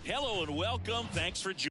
Hello and welcome. Thanks for joining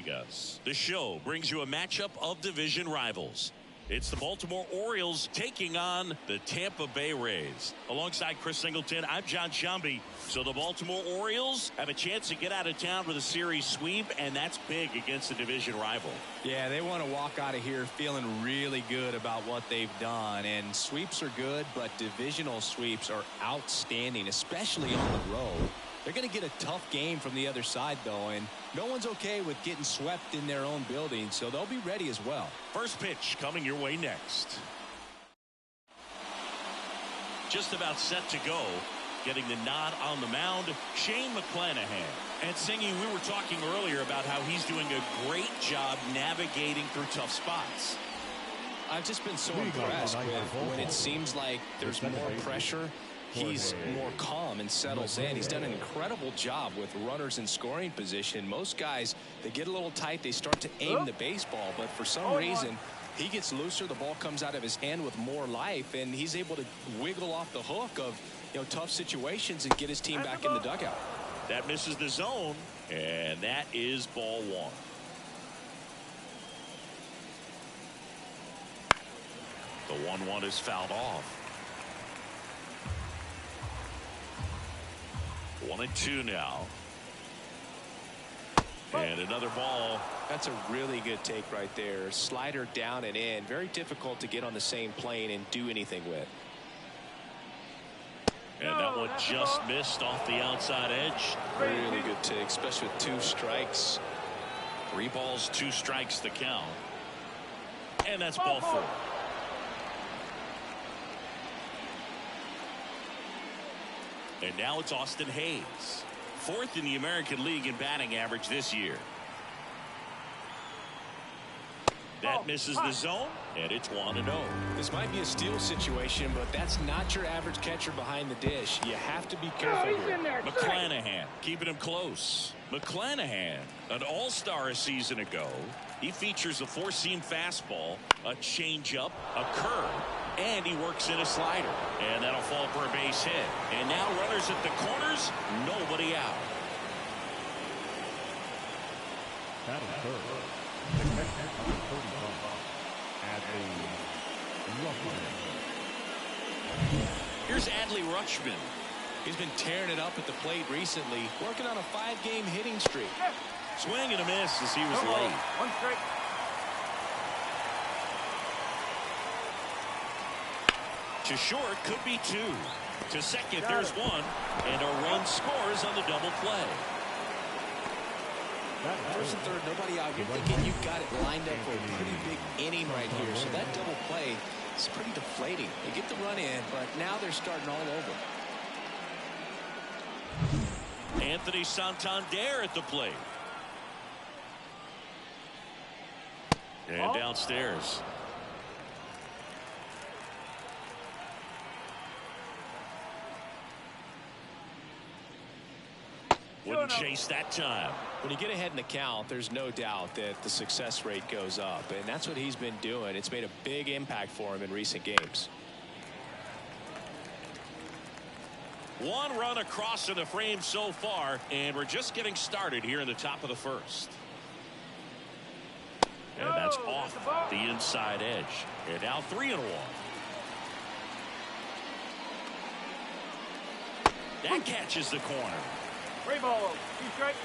us. The show brings you a matchup of division rivals. It's the Baltimore Orioles taking on the Tampa Bay Rays. Alongside Chris Singleton, I'm John Shambi. So the Baltimore Orioles have a chance to get out of town with a series sweep, and that's big against the division rival. Yeah, they want to walk out of here feeling really good about what they've done. And sweeps are good, but divisional sweeps are outstanding, especially on the road. They're going to get a tough game from the other side, though, and no one's okay with getting swept in their own building, so they'll be ready as well. First pitch coming your way next. Just about set to go. Getting the nod on the mound, Shane McClanahan. And Singy, we were talking earlier about how he's doing a great job navigating through tough spots. I've just been so impressed with when it seems like there's more pressure. He's more calm and settles in. He's done an incredible job with runners in scoring position. Most guys, they get a little tight, they start to aim the baseball, but for some reason he gets looser, the ball comes out of his hand with more life, and he's able to wiggle off the hook of tough situations and get his team back in the dugout. That misses the zone, and that is ball one. The 1-1 is fouled off. 1-2 now. And another ball. That's a really good take right there. Slider down and in. Very difficult to get on the same plane and do anything with. And that one just missed off the outside edge. Really good take, especially with 2 strikes. 3 balls, 2 strikes the count. And that's ball 4. And now it's Austin Hayes, 4th in the American League in batting average this year. That misses the zone, and it's 1-0. This might be a steal situation, but that's not your average catcher behind the dish. You have to be careful here. McClanahan keeping him close. McClanahan, an all-star a season ago. He features a 4-seam fastball, a changeup, a curve, and he works in a slider. And that'll fall for a base hit. And now runners at the corners, nobody out. That is third. Here's Adley Rutschman. He's been tearing it up at the plate recently, working on a 5-game hitting streak. Swing and a miss as he was late. 1 strike. To short, could be 2. To second, there's 1. And a run scores on the double play. First and third, nobody out. You're thinking you've got it lined up for a pretty big inning right here. So that double play is pretty deflating. They get the run in, but now they're starting all over. Anthony Santander at the plate. And downstairs. Wouldn't chase that time. When you get ahead in the count, there's no doubt that the success rate goes up, and that's what he's been doing. It's made a big impact for him in recent games. 1 run across in the frame so far, and we're just getting started here in the top of the first. And that's off the inside edge. And now 3-1. That catches the corner. 3 balls, 2 strikes.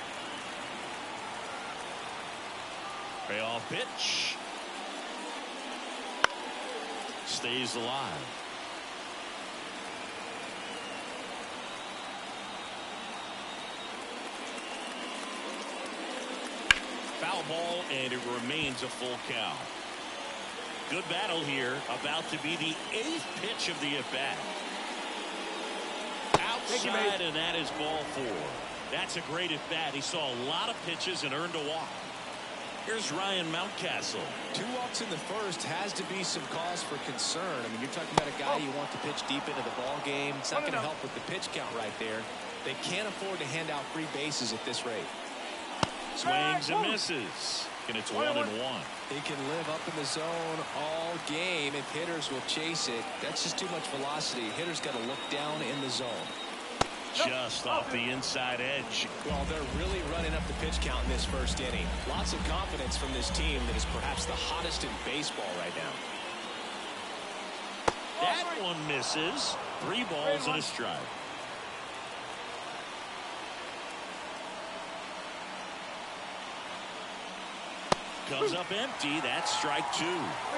Payoff pitch. Stays alive. Foul ball, and it remains a full count. Good battle here. About to be the 8th pitch of the at-bat. Outside, and that is ball 4. That's a great at-bat. He saw a lot of pitches and earned a walk. Here's Ryan Mountcastle. 2 walks in the first has to be some cause for concern. I mean, you're talking about a guy you want to pitch deep into the ball game. It's not going to help with the pitch count right there. They can't afford to hand out free bases at this rate. Swings and misses. And it's 1-1. He can live up in the zone all game if hitters will chase it. That's just too much velocity. Hitters got to look down in the zone. Just off the inside edge. Well, they're really running up the pitch count in this first inning. Lots of confidence from this team that is perhaps the hottest in baseball right now. That one misses. 3 balls and a strike. Comes up empty. That's strike 2.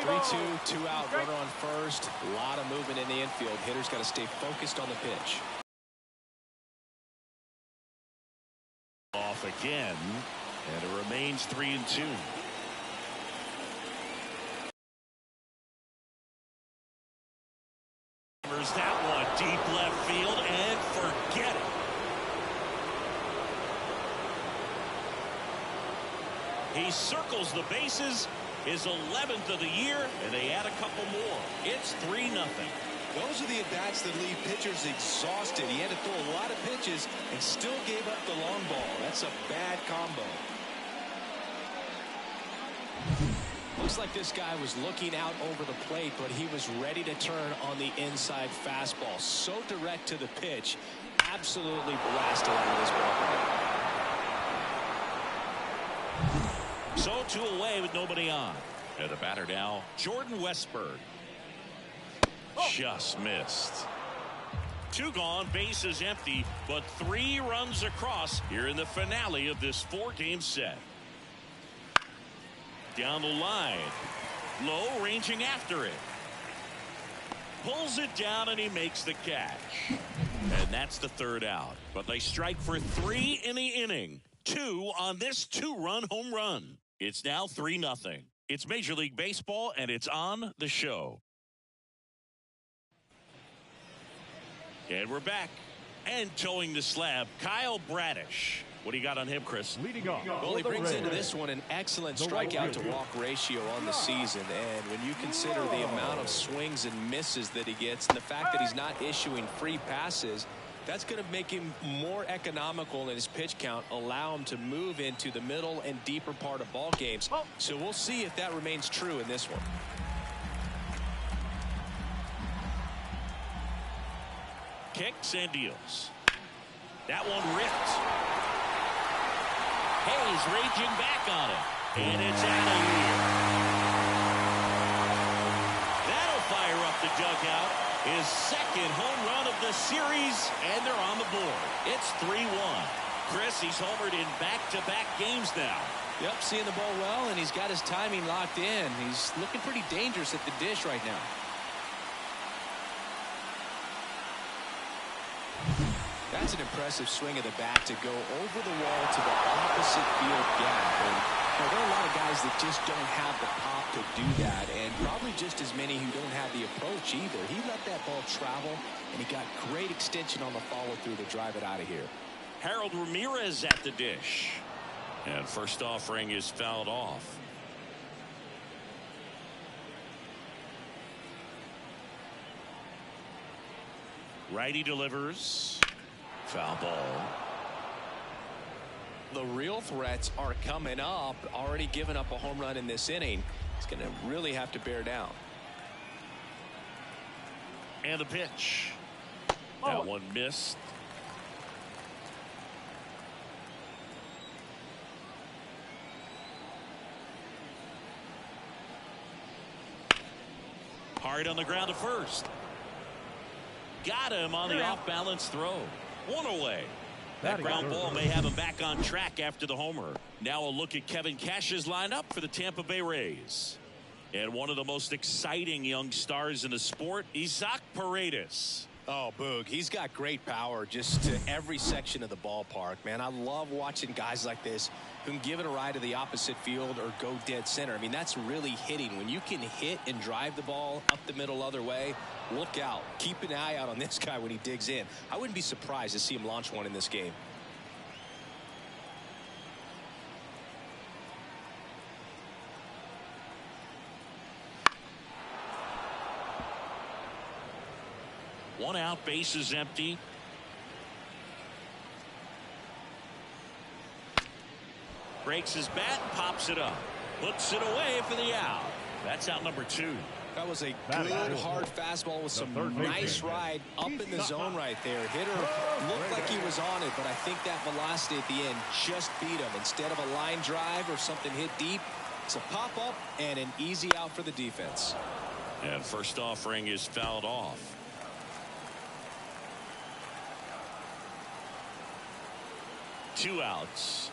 3-2, 2 out, runner on first. A lot of movement in the infield. Hitters got to stay focused on the pitch. Off again, and it remains 3-2. Hammers that one deep left field and forget it. He circles the bases, his 11th of the year, and they add a couple more. It's 3-0. Those are the at-bats that leave pitchers exhausted. He had to throw a lot of pitches and still gave up the long ball. That's a bad combo. Looks like this guy was looking out over the plate, but he was ready to turn on the inside fastball. So direct to the pitch. Absolutely blasted out of this ball. So 2 away with nobody on. And the batter now, Jordan Westburg. Just missed. 2 gone, bases empty, but 3 runs across here in the finale of this 4-game set. Down the line. Low, ranging after it. Pulls it down and he makes the catch. And that's the 3rd out. But they strike for 3 in the inning. 2 on this 2-run home run. It's now 3-0. It's Major League Baseball and it's on the show. And we're back. And towing the slab, Kyle Bradish. What do you got on him, Chris? Leading off. Well, he brings into this one an excellent strikeout to walk ratio on the season. And when you consider the amount of swings and misses that he gets and the fact that he's not issuing free passes, that's going to make him more economical in his pitch count, allow him to move into the middle and deeper part of ball games. So we'll see if that remains true in this one. Kicks and deals. That one ripped. Hayes raging back on it. And it's out of here. That'll fire up the dugout. His 2nd home run of the series, and they're on the board. It's 3-1. Chris, he's homered in back-to-back games now. Yep, seeing the ball well, and he's got his timing locked in. He's looking pretty dangerous at the dish right now. That's an impressive swing of the bat to go over the wall to the opposite field gap. And there are a lot of guys that just don't have the pop to do that, and probably just as many who don't have the approach either. He let that ball travel, and he got great extension on the follow-through to drive it out of here. Harold Ramirez at the dish. And first offering is fouled off. Righty delivers. Foul ball. The real threats are coming up. Already given up a home run in this inning. He's going to really have to bear down. And the pitch. That one missed. Hard on the ground to first. Got him on the off-balance throw. 1 away. That ground ball may have him back on track after the homer. Now a look at Kevin Cash's lineup for the Tampa Bay Rays. And one of the most exciting young stars in the sport, Isaac Paredes. Oh, Boog, he's got great power just to every section of the ballpark, man. I love watching guys like this who can give it a ride to the opposite field or go dead center. I mean, that's really hitting. When you can hit and drive the ball up the middle other way, look out. Keep an eye out on this guy when he digs in. I wouldn't be surprised to see him launch one in this game. One out, bases empty. Breaks his bat and pops it up. Puts it away for the out. That's out number 2. That was a good, hard fastball with some nice ride up in the zone right there. Hitter looked like he was on it, but I think that velocity at the end just beat him. Instead of a line drive or something hit deep, it's a pop-up and an easy out for the defense. And first offering is fouled off. Two outs.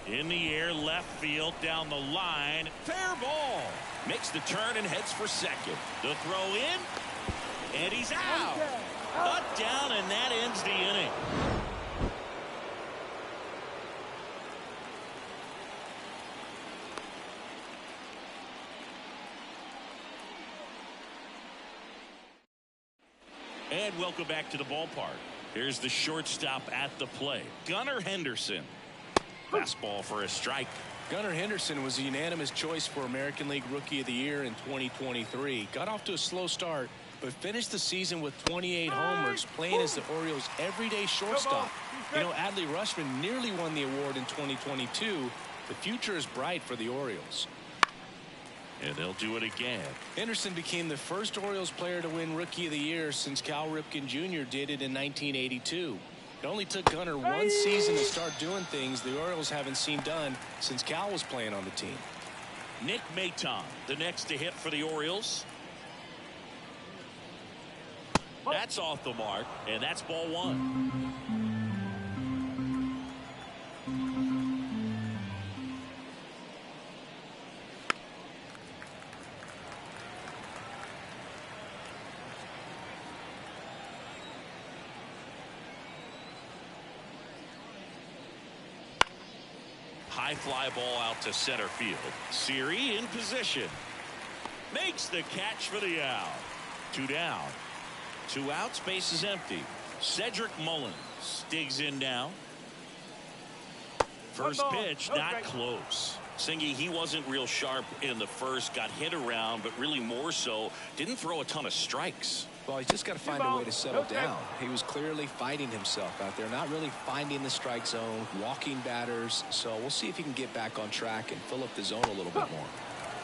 In the air, left field, down the line. Fair ball. Makes the turn and heads for second. The throw in. And he's out. Cut down, and that ends the inning. And welcome back to the ballpark. Here's the shortstop at the plate, Gunnar Henderson. Fastball for a strike. Gunnar Henderson was a unanimous choice for American League Rookie of the Year in 2023. Got off to a slow start, but finished the season with 28 homers, playing as the Orioles' everyday shortstop. You know, Adley Rutschman nearly won the award in 2022. The future is bright for the Orioles. And they'll do it again. Henderson became the first Orioles player to win Rookie of the Year since Cal Ripken Jr. did it in 1982. It only took Gunnar one season to start doing things the Orioles haven't seen done since Cal was playing on the team. Nick Maton, the next to hit for the Orioles. That's off the mark, and that's ball one. High fly ball out to center field. Siri in position. Makes the catch for the out. 2 down. 2 outs, base is empty. Cedric Mullins digs in now. First pitch, not close. Singy, he wasn't real sharp in the first. Got hit around, but really more so, didn't throw a ton of strikes. Well, he's just got to find a way to settle down. He was clearly fighting himself out there, not really finding the strike zone, walking batters. So we'll see if he can get back on track and fill up the zone a little bit more.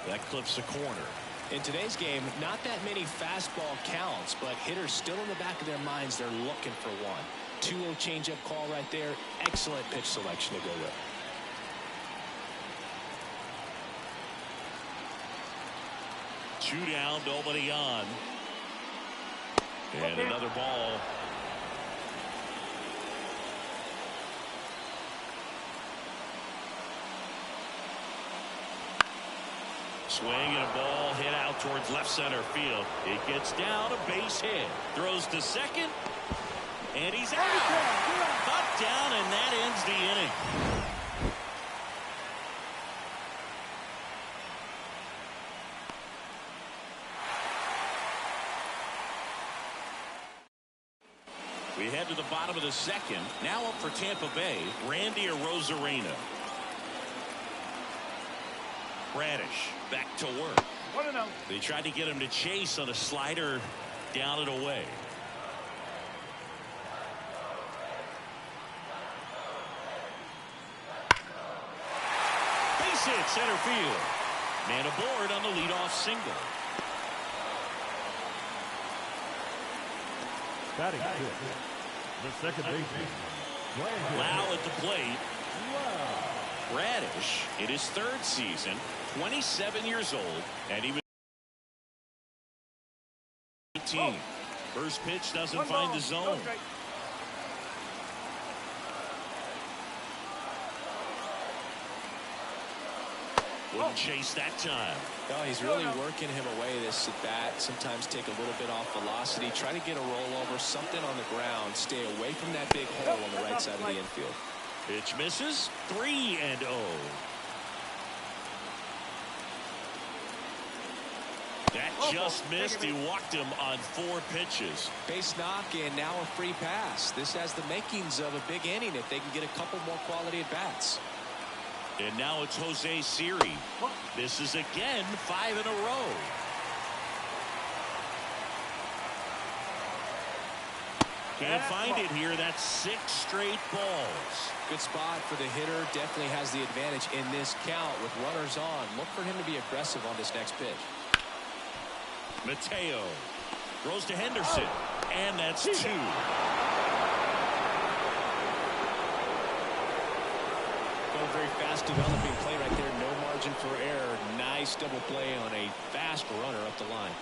That clips the corner. In today's game, not that many fastball counts, but hitters still in the back of their minds, they're looking for one. 2-0 changeup call right there. Excellent pitch selection to go with. Two down, nobody on. And another ball. Swing and a ball hit out towards left center field. It gets down, a base hit. Throws to second. And he's out. Cut down, and that ends the inning. We head to the bottom of the second. Now up for Tampa Bay, Randy Arozarena. Bradish back to work. 1-0. They tried to get him to chase on a slider down and away. Base hit center field. Man aboard on the leadoff single. Batting fifth, the second baseman. Lau at the plate. Bradish in his 3rd season, 27 years old, and he was 18. First pitch doesn't find the zone. Wouldn't chase that time. No, he's really working him away this at bat. Sometimes take a little bit off velocity. Try to get a rollover, something on the ground. Stay away from that big hole on the right side of the infield. Pitch misses. 3-0. That just missed. He walked him on 4 pitches. Base knock and now a free pass. This has the makings of a big inning if they can get a couple more quality at bats. And now it's Jose Siri. This is again 5 in a row. Can't find it here. That's 6 straight balls. Good spot for the hitter. Definitely has the advantage in this count with runners on. Look for him to be aggressive on this next pitch. Mateo throws to Henderson, and that's 2. Well, very fast developing play right there. No margin for error. Nice double play on a fast runner up the line.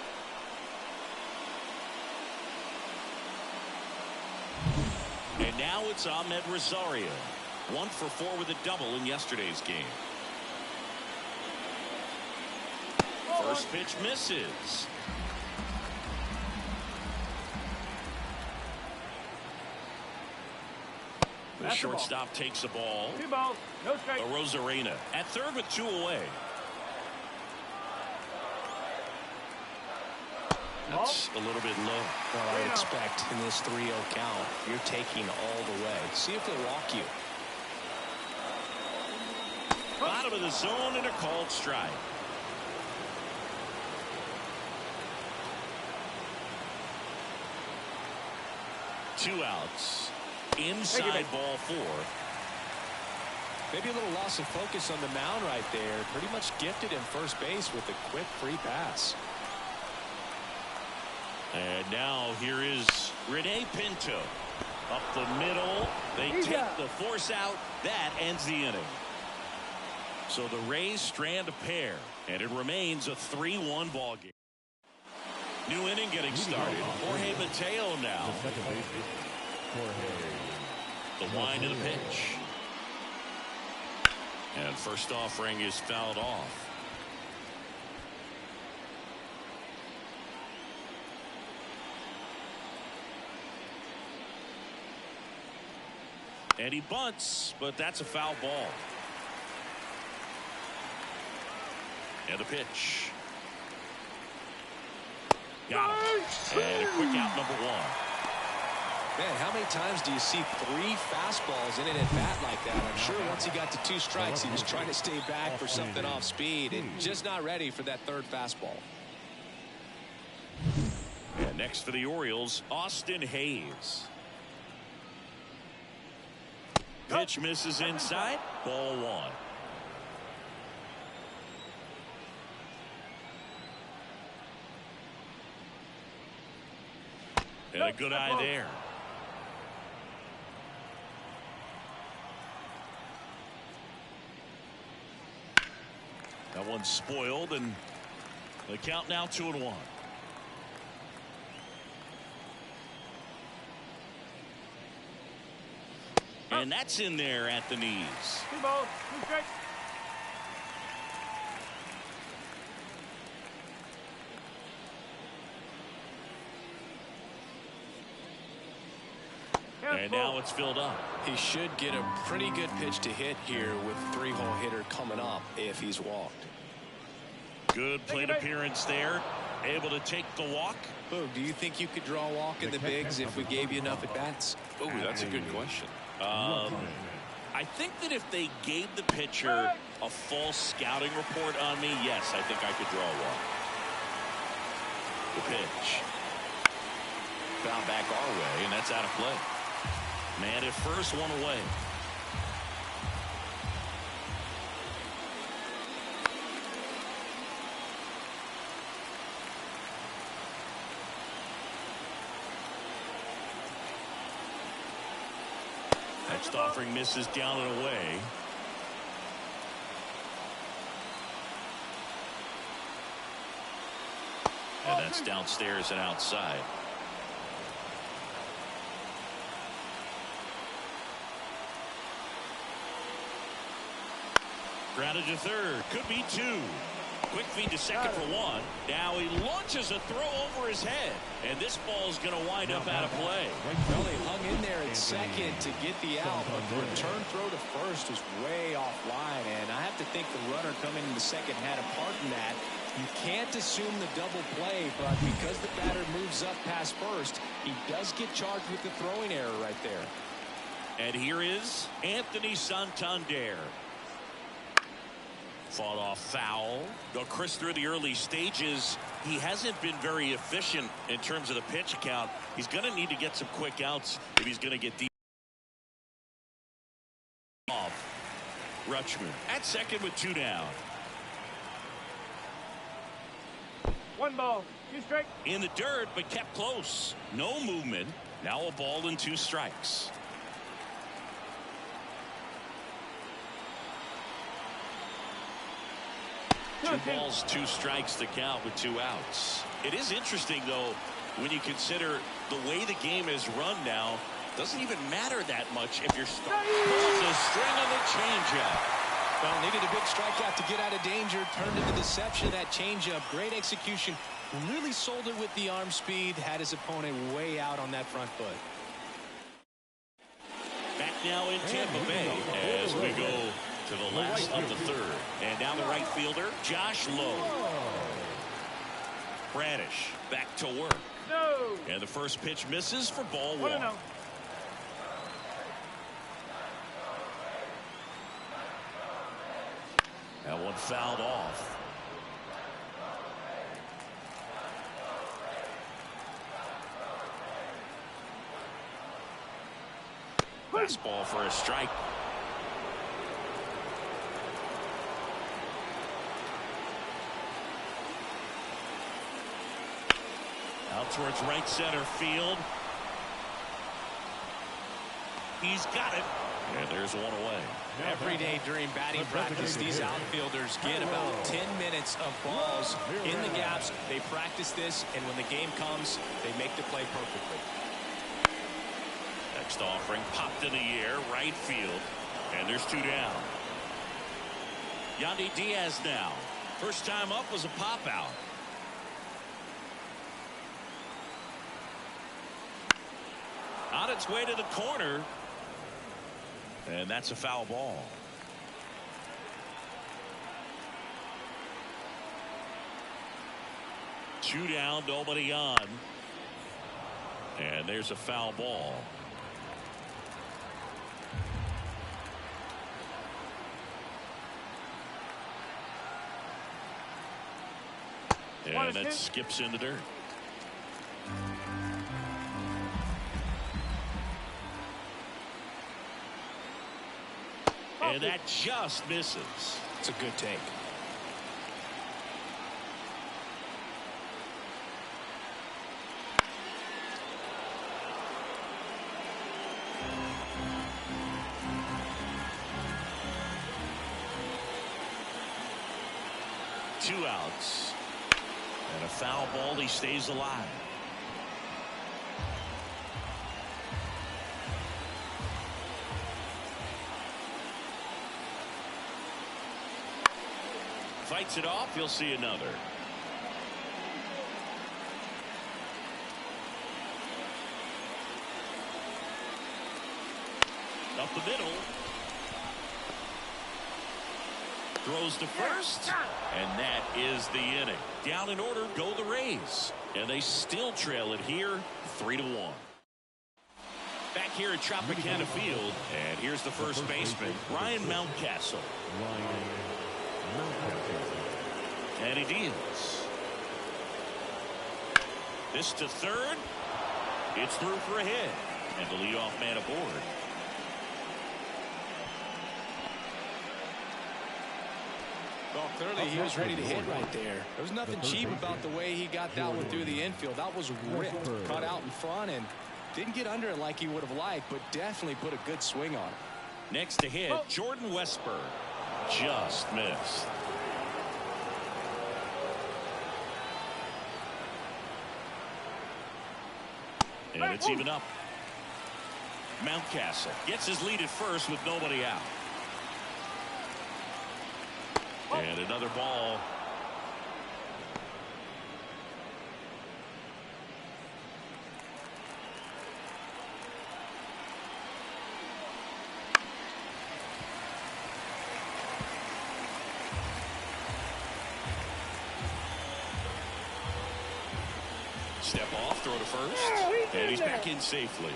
And now it's Ahmed Rosario. 1 for 4 with a double in yesterday's game. First pitch misses. The shortstop takes the ball. 2 balls, no strikes. Rosarena at third with 2 away. That's a little bit low. Well, I would expect in this 3-0 count, you're taking all the way. See if they'll walk you. Bottom of the zone and a called strike. Two outs. Inside ball 4. Maybe a little loss of focus on the mound right there. Pretty much gifted in first base with a quick free pass. And now here is Rene Pinto. Up the middle. They take the force out. That ends the inning. So the Rays strand a pair. And it remains a 3-1 ball game. New inning getting started. Jorge Mateo now. The wind of the pitch. And first offering is fouled off. And he bunts, but that's a foul ball. And the pitch. Got him. And a quick out, number 1. Man, how many times do you see 3 fastballs in an at-bat like that? I'm sure once he got to 2 strikes, he was trying to stay back for something off speed and just not ready for that 3rd fastball. And next for the Orioles, Austin Hayes. Pitch misses inside. Ball 1. And a good eye there. That one's spoiled, and the count now 2-1. And that's in there at the knees. 2 balls, 2 strikes. And now it's filled up. He should get a pretty good pitch to hit here with 3-hole hitter coming up if he's walked. Good plate appearance there. Able to take the walk. Oh, do you think you could draw a walk in the bigs if we gave you enough at bats? Oh, that's a good question. I think that if they gave the pitcher a full scouting report on me, yes, I think I could draw a walk. The pitch. Found back our way, and that's out of play. Man at first, 1 away. Next offering misses down and away. And that's downstairs and outside. Grounded to third. Could be 2. Quick feed to second for 1. Now he launches a throw over his head. And this ball's going to wind up out of play. Well, he hung in there at second to get the out, but the return throw to first was way offline. And I have to think the runner coming in the second had a part in that. You can't assume the double play, but because the batter moves up past first, he does get charged with the throwing error right there. And here is Anthony Santander. Fought off foul. Though Chris, through the early stages, he hasn't been very efficient in terms of the pitch count. He's going to need to get some quick outs if he's going to get deep. Off. Rutschman at second with 2 down. 1 ball, 2 strikes. In the dirt, but kept close. No movement. Now a ball and 2 strikes. 2 balls, 2 strikes to count with 2 outs. It is interesting, though, when you consider the way the game is run now. Doesn't even matter that much if you're starting. Pulls a string on the changeup. Well, needed a big strikeout to get out of danger. Turned into deception. That changeup, great execution. Really sold it with the arm speed. Had his opponent way out on that front foot. Back now in Tampa Bay as we go to the last of the 3rd. And down the right fielder, Josh Lowe. Bradish back to work. No. And the first pitch misses for ball 1. That one fouled off. Fastball for a strike. Out towards right center field. He's got it. And there's one away. Every day during batting practice, these outfielders get about 10 minutes of balls in the gaps. They practice this, and when the game comes, they make the play perfectly. Next offering popped in the air, right field. And there's 2 down. Yandy Diaz now. First time up was a pop out. On its way to the corner. And that's a foul ball. Two down, nobody on. And there's a foul ball. And that skips in the dirt. And that just misses. It's a good take. Two outs. And a foul ball. He stays alive. Fights it off. You'll see another. Up the middle. Throws to first. And that is the inning. Down in order go the Rays. And they still trail it here 3-1. Back here at Tropicana Field. And here's the first baseman, Ryan Mountcastle. And he deals. This to third. It's through for a hit. And the leadoff man aboard. Well, clearly he was ready to hit right there. There was nothing cheap about the way he got that one through the infield. That was ripped, cut out in front, and didn't get under it like he would have liked, but definitely put a good swing on it. Next to hit, Jordan Westburg. Just missed. And it's even up. Mountcastle gets his lead at first with nobody out. And another ball. Step off, throw to first. And he's back in safely.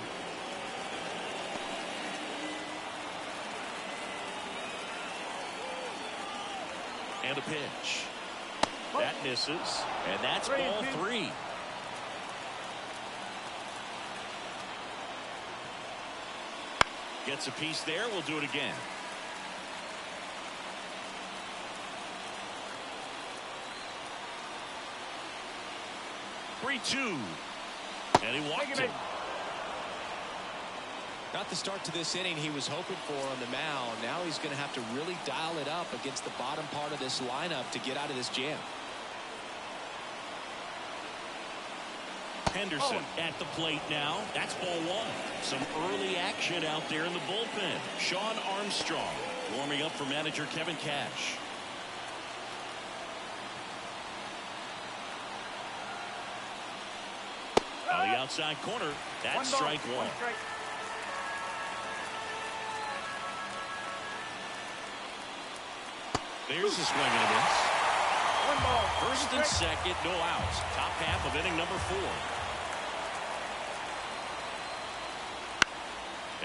And a pitch. That misses. And that's ball 3. Gets a piece there. We'll do it again. Three-two. And he walked him. Not the start to this inning he was hoping for on the mound. Now he's going to have to really dial it up against the bottom part of this lineup to get out of this jam. Henderson at the plate now. That's ball 1. Some early action out there in the bullpen. Sean Armstrong warming up for manager Kevin Cash. On the outside corner, that's strike 1. There's a swing and a miss. 1 ball. First and second, no outs. Top half of inning number 4.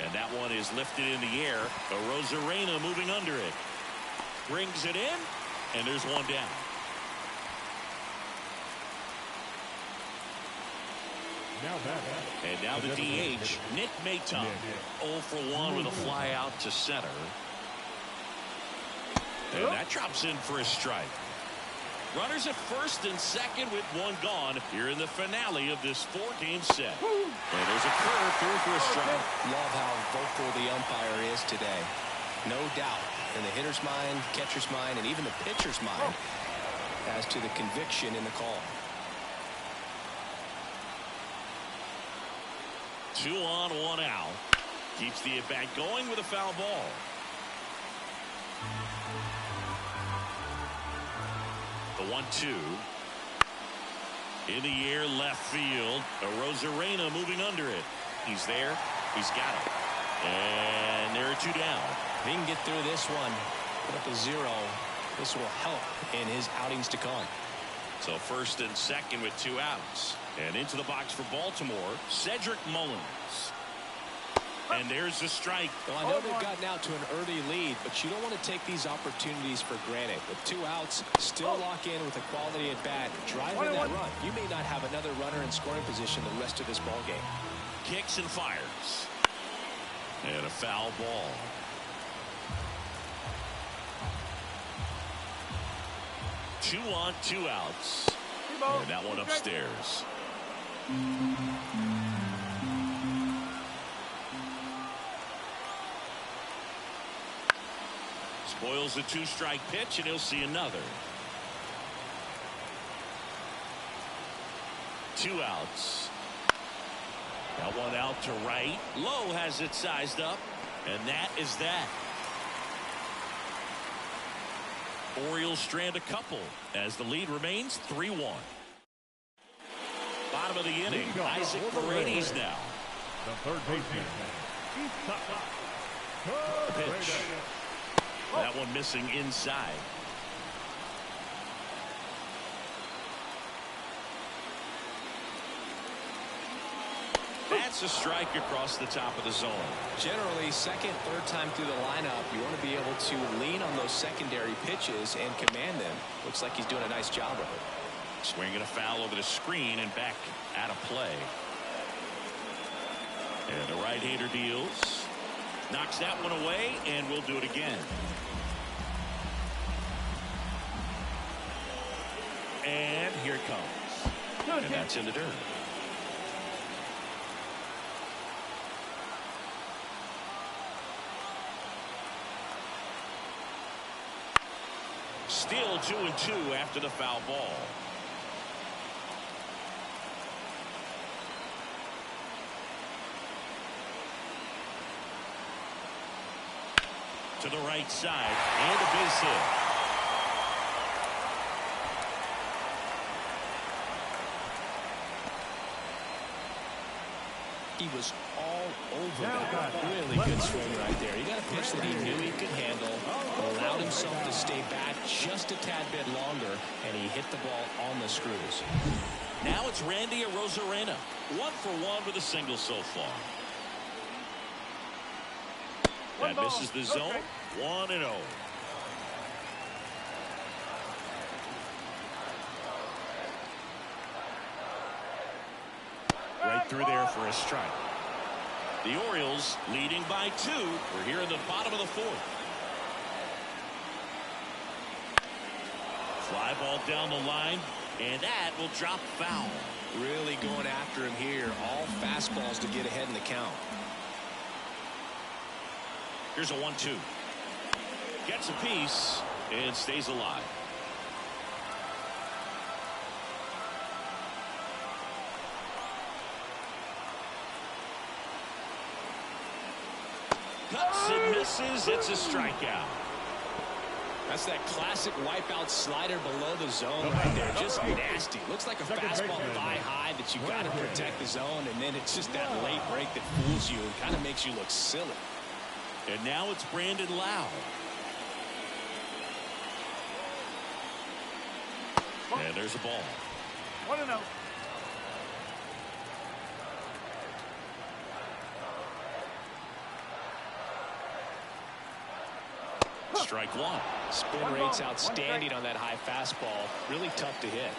And that one is lifted in the air. Arozarena moving under it. Brings it in, and there's one down. And now the DH, Nick Maton. 0 for 1 with a fly out to center. And that drops in for a strike. Runners at first and second with 1 gone here in the finale of this 4-game set. And there's a curve through for a strike. Love how vocal the umpire is today. No doubt in the hitter's mind, catcher's mind, and even the pitcher's mind as to the conviction in the call. 2 on, 1 out. Keeps the at-bat going with a foul ball. The 1-2. In the air, left field. Arozarena moving under it. He's there. He's got it. And there are 2 down. If he can get through this one, put up a 0, this will help in his outings to come. So first and second with 2 outs. And into the box for Baltimore, Cedric Mullins. And there's the strike. Well, I know they've gotten out to an early lead, but you don't want to take these opportunities for granted. With 2 outs, still lock in with a quality at bat, drive in that run. You may not have another runner in scoring position the rest of this ball game. Kicks and fires. And a foul ball. Two on, 2 outs. And that one upstairs. Spoils the 2-strike pitch, and he'll see another. 2 outs. That one out to right. Lowe has it sized up, and that is that. Orioles strand a couple as the lead remains 3-1. Bottom of the inning, Isaac Paredes now. The third baseman. Pitch. That one missing inside. That's a strike across the top of the zone. Generally, second, third time through the lineup, you want to be able to lean on those secondary pitches and command them. Looks like he's doing a nice job of it. Swinging a foul over the screen and back out of play. And the right-hander deals. Knocks that one away, and we'll do it again. And here it comes. And that's in the dirt. Still 2-2 after the foul ball. To the right side, and a base hit. He was all over that. Really good swing right there. He got a pitch that he knew he could handle, allowed himself to stay back just a tad bit longer, and he hit the ball on the screws. Now it's Randy Arozarena. 1 for 1 with a single so far. That misses the zone. 1-0. through there for a strike. The Orioles leading by 2. We're here in the bottom of the 4th. Fly ball down the line, and that will drop foul. Really going after him here. All fastballs to get ahead in the count. Here's a 1-2. Gets a piece and stays alive. Cuts and misses. It's a strikeout. That's that classic wipeout slider below the zone right there. Just nasty. Looks like a fastball thigh high that you got to protect the zone, and then it's just that late break that fools you and kind of makes you look silly. And now it's Brandon Lau. And there's a ball. 1-0. Strike 1. Spin rate's outstanding on that high fastball. Really tough to hit.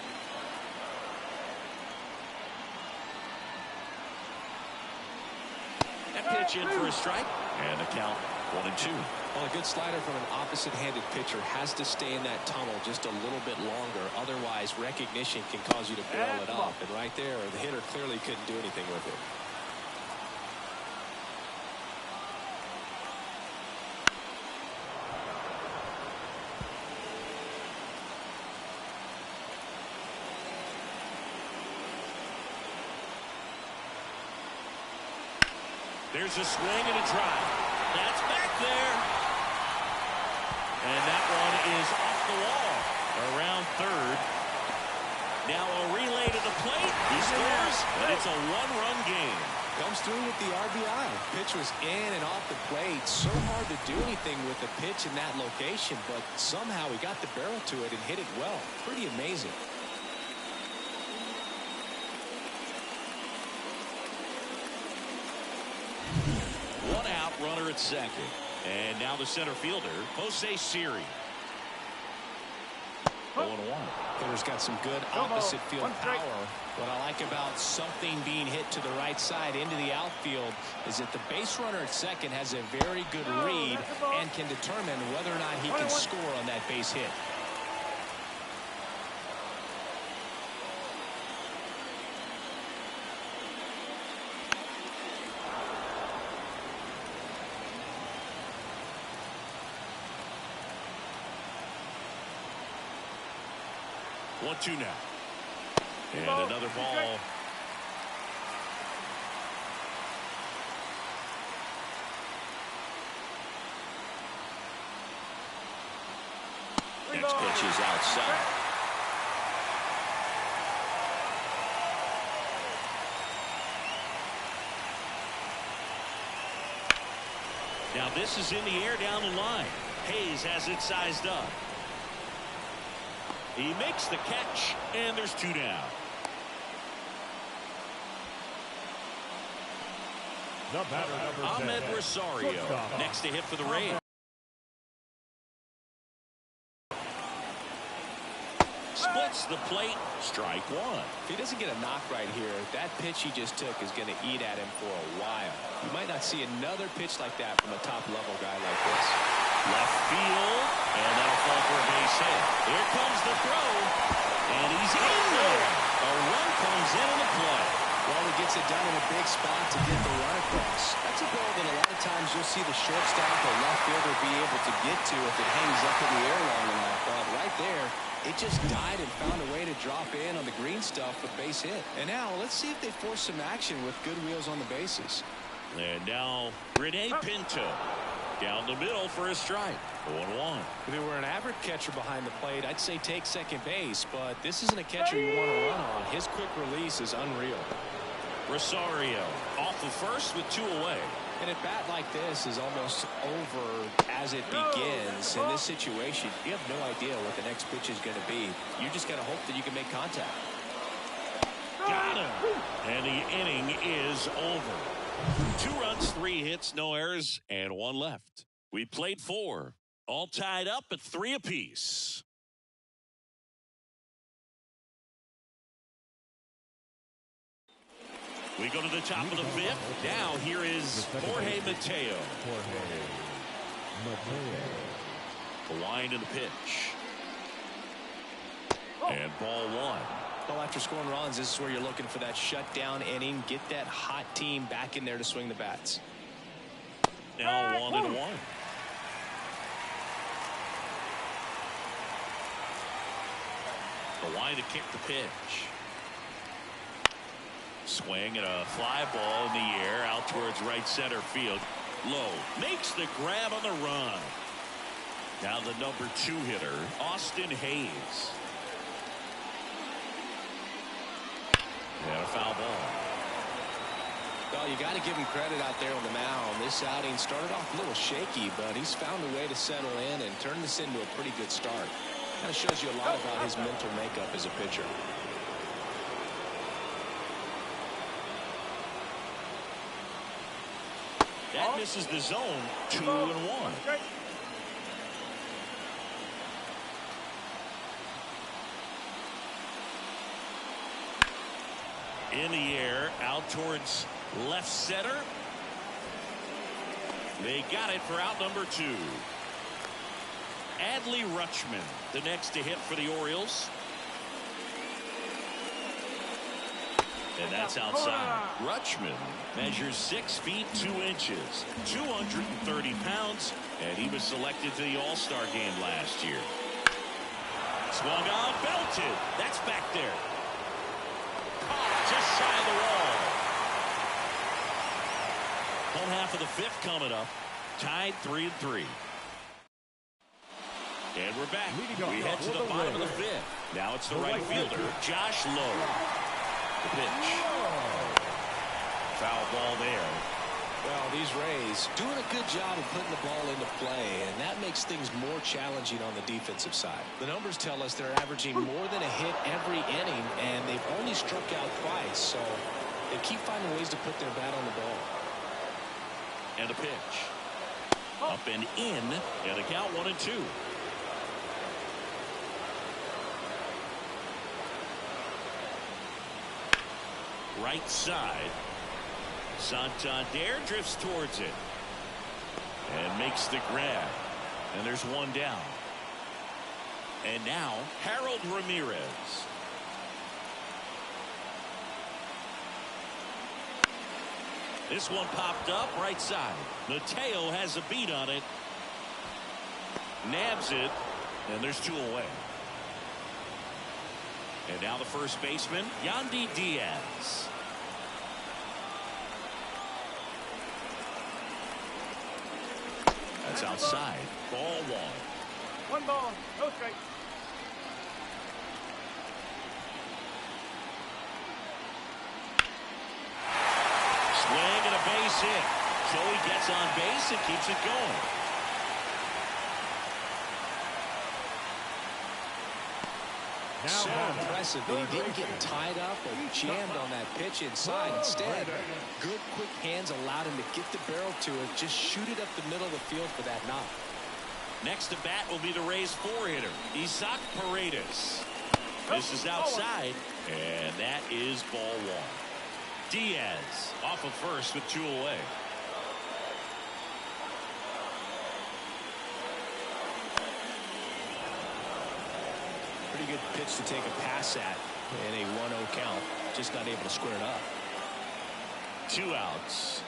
That pitch in for a strike. And the count 1-2. Well, a good slider from an opposite-handed pitcher has to stay in that tunnel just a little bit longer. Otherwise, recognition can cause you to barrel it up. And right there, the hitter clearly couldn't do anything with it. There's a swing and a drive. That's back there. And that one is off the wall. Around third. Now a relay to the plate. He scores, and it's a one-run game. Comes through with the RBI. Pitch was in and off the plate. So hard to do anything with a pitch in that location, but somehow he got the barrel to it and hit it well. Pretty amazing. One out, runner at second. And now the center fielder, Jose Siri. 0-1. Hitter's got some good opposite field power. What I like about something being hit to the right side into the outfield is that the base runner at second has a very good read and can determine whether or not he can score on that base hit. One-two now. And another ball. Next pitch is outside. Now this is in the air down the line. Hayes has it sized up. He makes the catch, and there's 2 down. The batter, number 10. Ahmed Rosario next to hit for the Rays. Splits the plate. Strike 1. If he doesn't get a knock right here, that pitch he just took is going to eat at him for a while. You might not see another pitch like that from a top-level guy like this. Left field, and that'll fall for a base hit. Here comes the throw, and he's in there. A run comes in on the play. Well, he gets it done in a big spot to get the run across. That's a ball that a lot of times you'll see the shortstop or left fielder be able to get to if it hangs up in the air long enough. But right there, it just died and found a way to drop in on the green stuff with base hit. And now let's see if they force some action with good wheels on the bases. And now Rene Pinto down the middle for a strike. 0-1. If it were an average catcher behind the plate, I'd say take second base, but this isn't a catcher you want to run on. His quick release is unreal. Rosario off the first with 2 away. And a bat like this is almost over as it begins. In this situation, you have no idea what the next pitch is going to be. You just got to hope that you can make contact. Got him. And the inning is over. 2 runs, 3 hits, no errors, and 1 left. We played 4. All tied up at 3 apiece. We go to the top of the fifth. Now here is Jorge Mateo. The wind and the pitch. And ball one. Well, after scoring runs, this is where you're looking for that shutdown inning. Get that hot team back in there to swing the bats. Now 1-1. The wind to kick the pitch. Swing and a fly ball in the air out towards right center field. Low makes the grab on the run. Now the number 2 hitter, Austin Hayes. And a foul ball. Well, you got to give him credit out there on the mound. This outing started off a little shaky, but he's found a way to settle in and turn this into a pretty good start. Kind of shows you a lot about his mental makeup as a pitcher. That misses the zone. 2-1. In the air, out towards left center. They got it for out number 2. Adley Rutschman, the next to hit for the Orioles. And that's outside. Rutschman measures 6 feet 2 inches, 230 pounds, and he was selected to the All-Star game last year. Swung on, belted. That's back there. Just shy of the wall. Home half of the fifth coming up. Tied 3-3. And we're back. We head to the bottom of the fifth. Now it's the right fielder, Josh Lowe. The pitch. Foul ball there. Well, these Rays doing a good job of putting the ball into play, and that makes things more challenging on the defensive side. The numbers tell us they're averaging more than a hit every inning, and they've only struck out twice, so they keep finding ways to put their bat on the ball. And a pitch. Up and in, and a count 1-2. Right side. Santander drifts towards it and makes the grab, and there's one down. And now Harold Ramirez. This one popped up right side. Mateo has a beat on it, nabs it, and there's 2 away. And now the first baseman, Yandy Diaz. That's outside. Ball 1. 1 ball, no strike. Swing and a base hit. Joey gets on base and keeps it going. So impressive that he didn't get tied up or jammed on that pitch inside. Instead, good quick hands allowed him to get the barrel to it, just shoot it up the middle of the field for that knock. Next to bat will be the Rays 4-hitter, Isaac Paredes. This is outside, and that is ball 1. Diaz off of first with 2 away. Pretty good pitch to take a pass at in a 1-0 count. Just not able to square it up. 2 outs.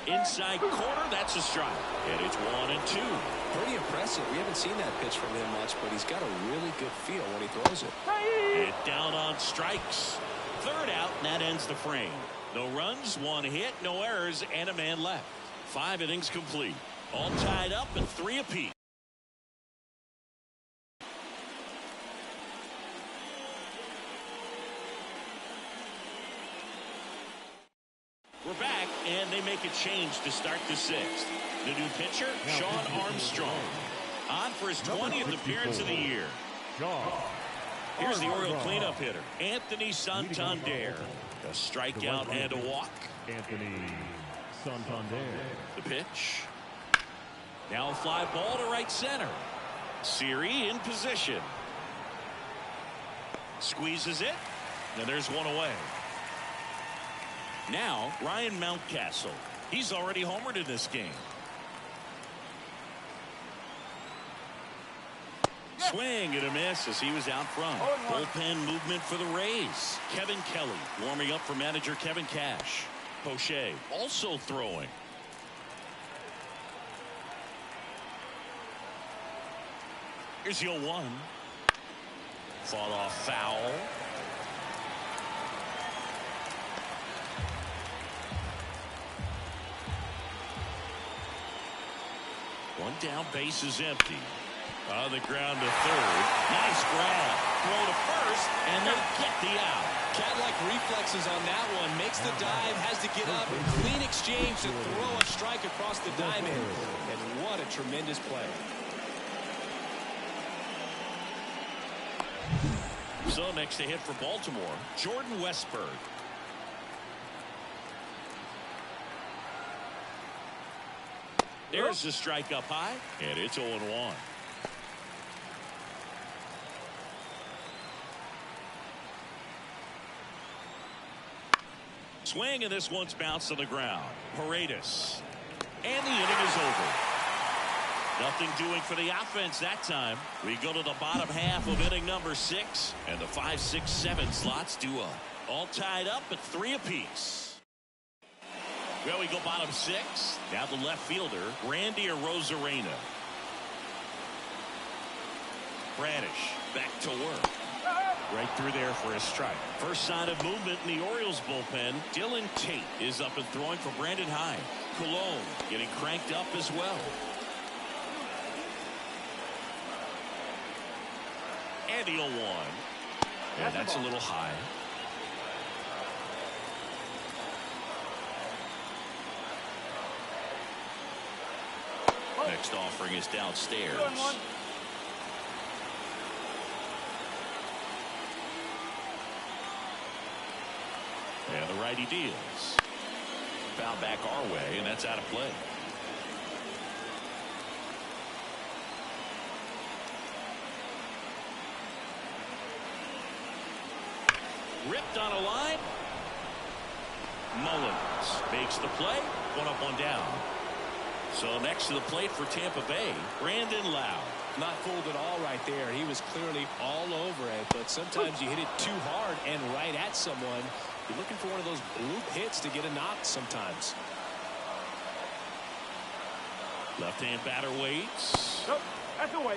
Inside corner, that's a strike. And it's 1-2. Pretty impressive. We haven't seen that pitch from him much, but he's got a really good feel when he throws it. And down on strikes. 3rd out, and that ends the frame. No runs, 1 hit, no errors, and a man left. 5 innings complete. All tied up and 3 apiece. We're back, and they make a change to start the 6th. The new pitcher, Sean Armstrong, on for his 20th appearance of the year. Here's the Oriole cleanup hitter, Anthony Santander. A strikeout and a walk. Anthony Santander. The pitch. Now a fly ball to right center. Siri in position. Squeezes it, and there's 1 away. Now, Ryan Mountcastle. He's already homered in this game. Swing and a miss as he was out front. Bullpen movement for the Rays. Kevin Kelly warming up for manager Kevin Cash. Poche also throwing. Here's the 0-1. Fought off foul. One down, base is empty. On the ground to third. Nice grab. Throw to first, and they get the out. Cat-like reflexes on that one. Makes the dive, has to get up. Clean exchange to throw a strike across the diamond. And what a tremendous play. So next to hit for Baltimore, Jordan Westburg. There's the strike up high, and it's 0-1. Swing, and this one's bounced to the ground. Paredes. And the inning is over. Nothing doing for the offense that time. We go to the bottom half of inning number 6, and the 5, 6, 7 slots do up. All tied up at 3 apiece. Well, we go bottom 6. Now the left fielder, Randy Arozarena. Bradish back to work. Right through there for a strike. First sign of movement in the Orioles bullpen. Dylan Tate is up and throwing for Brandon Hyde. Cologne getting cranked up as well. And the 0-1. And that's a little high. Next offering is downstairs. And the righty deals. Foul back our way, and that's out of play. Ripped on a line. Mullins makes the play. 1 up, 1 down. So next to the plate for Tampa Bay, Brandon Lowe. Not fooled at all right there. He was clearly all over it, but sometimes you hit it too hard and right at someone. You're looking for one of those bloop hits to get a knock sometimes. Left-hand batter waits. Nope, that's away.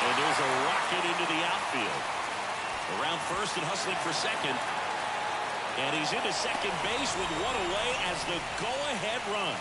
And there's a rocket into the outfield. Around first and hustling for second. And he's into second base with 1 away as the go-ahead run.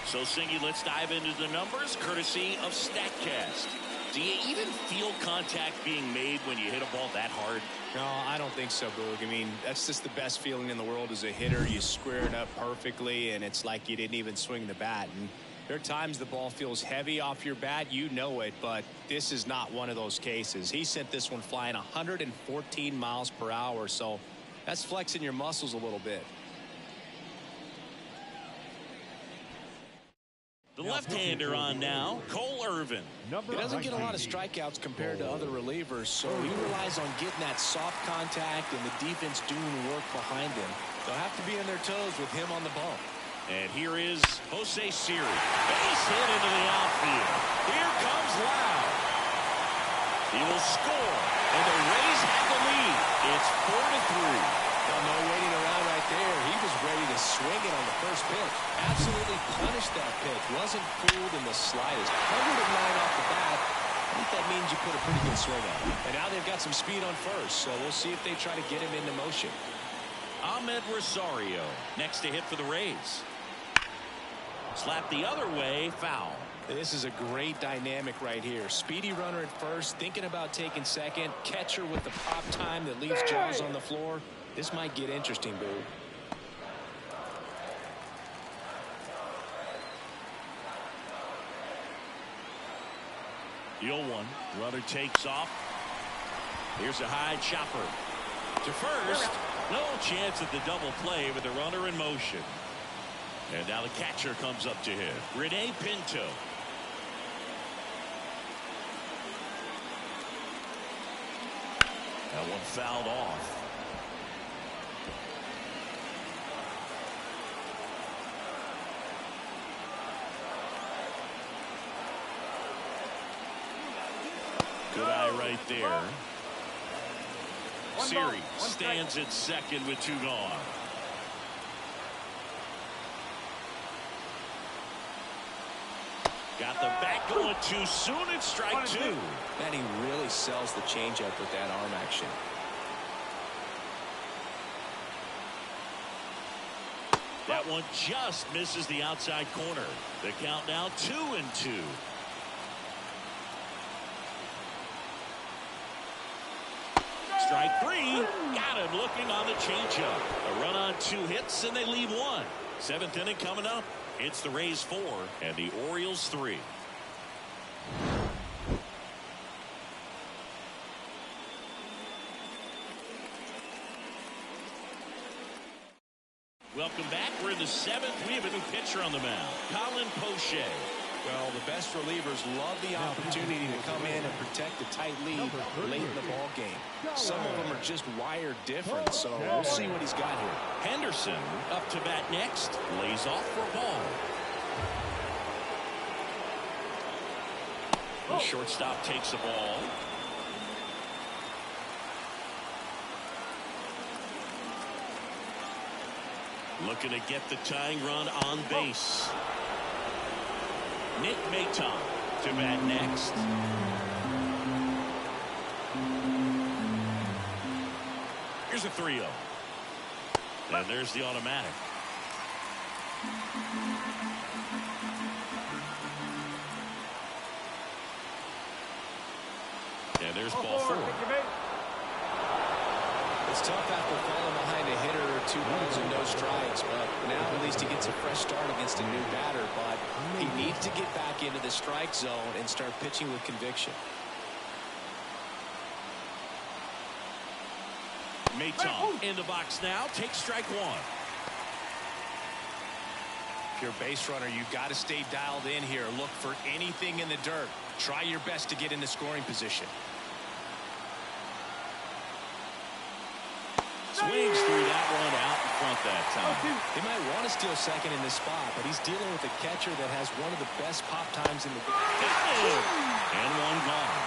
So, Singy, let's dive into the numbers, courtesy of StatCast. Do you even feel contact being made when you hit a ball that hard? No, I don't think so, Boog. I mean, that's just the best feeling in the world as a hitter. You square it up perfectly, and it's like you didn't even swing the bat. And there are times the ball feels heavy off your bat. You know it, but this is not one of those cases. He sent this one flying 114 miles per hour, so that's flexing your muscles a little bit. The left-hander on now, Cole Irvin. He doesn't get a lot of strikeouts compared to other relievers, so he relies on getting that soft contact and the defense doing work behind him. They'll have to be on their toes with him on the bump. And here is Jose Siri. Base hit into the outfield. Here comes Lowe. He will score, and the Rays have the lead. It's 4-3. Well, no waiting around right there. He was ready to swing it on the first pitch. Absolutely punished that pitch. Wasn't fooled in the slightest. 109 off the bat. I think that means you put a pretty good swing on it. And now they've got some speed on first, so we'll see if they try to get him into motion. Ahmed Rosario next to hit for the Rays. Slap the other way, foul. This is a great dynamic right here. Speedy runner at first, thinking about taking second. Catcher with the pop time that leaves Jaws on the floor. This might get interesting, Boo. The 0-1. Runner takes off. Here's a high chopper. To first. No chance at the double play with the runner in motion. And now the catcher comes up to hit. Rene Pinto. That one fouled off. Good eye right there. Siri stands at second with 2 gone. Got the bat going too soon. It's strike 2. And he really sells the changeup with that arm action. That one just misses the outside corner. The count now 2-2. Strike 3. Got him looking on the changeup. A run on 2 hits and they leave 1. 7th inning coming up. It's the Rays 4 and the Orioles 3. Welcome back. We're in the 7th. We have a new pitcher on the mound. Colin Poche. Well, the best relievers love the opportunity to come in and protect a tight lead late in the ball game. Some of them are just wired different, so we'll see what he's got here. Henderson up to bat next. Lays off for a ball. The shortstop takes the ball. Looking to get the tying run on base. Nick Maton to bat next. Here's a 3-0. And there's the automatic. And there's ball 4. It's tough after falling behind a hitter or 2 balls and no strikes, but now at least he gets a fresh start against a new batter. But he needs to get back into the strike zone and start pitching with conviction. Maton in the box now. Takes strike 1. If you're a base runner, you've got to stay dialed in here. Look for anything in the dirt. Try your best to get into scoring position. Swings through that one out in front that time. He might want to steal second in this spot, but he's dealing with a catcher that has one of the best pop times in the game. Got it! And one gone.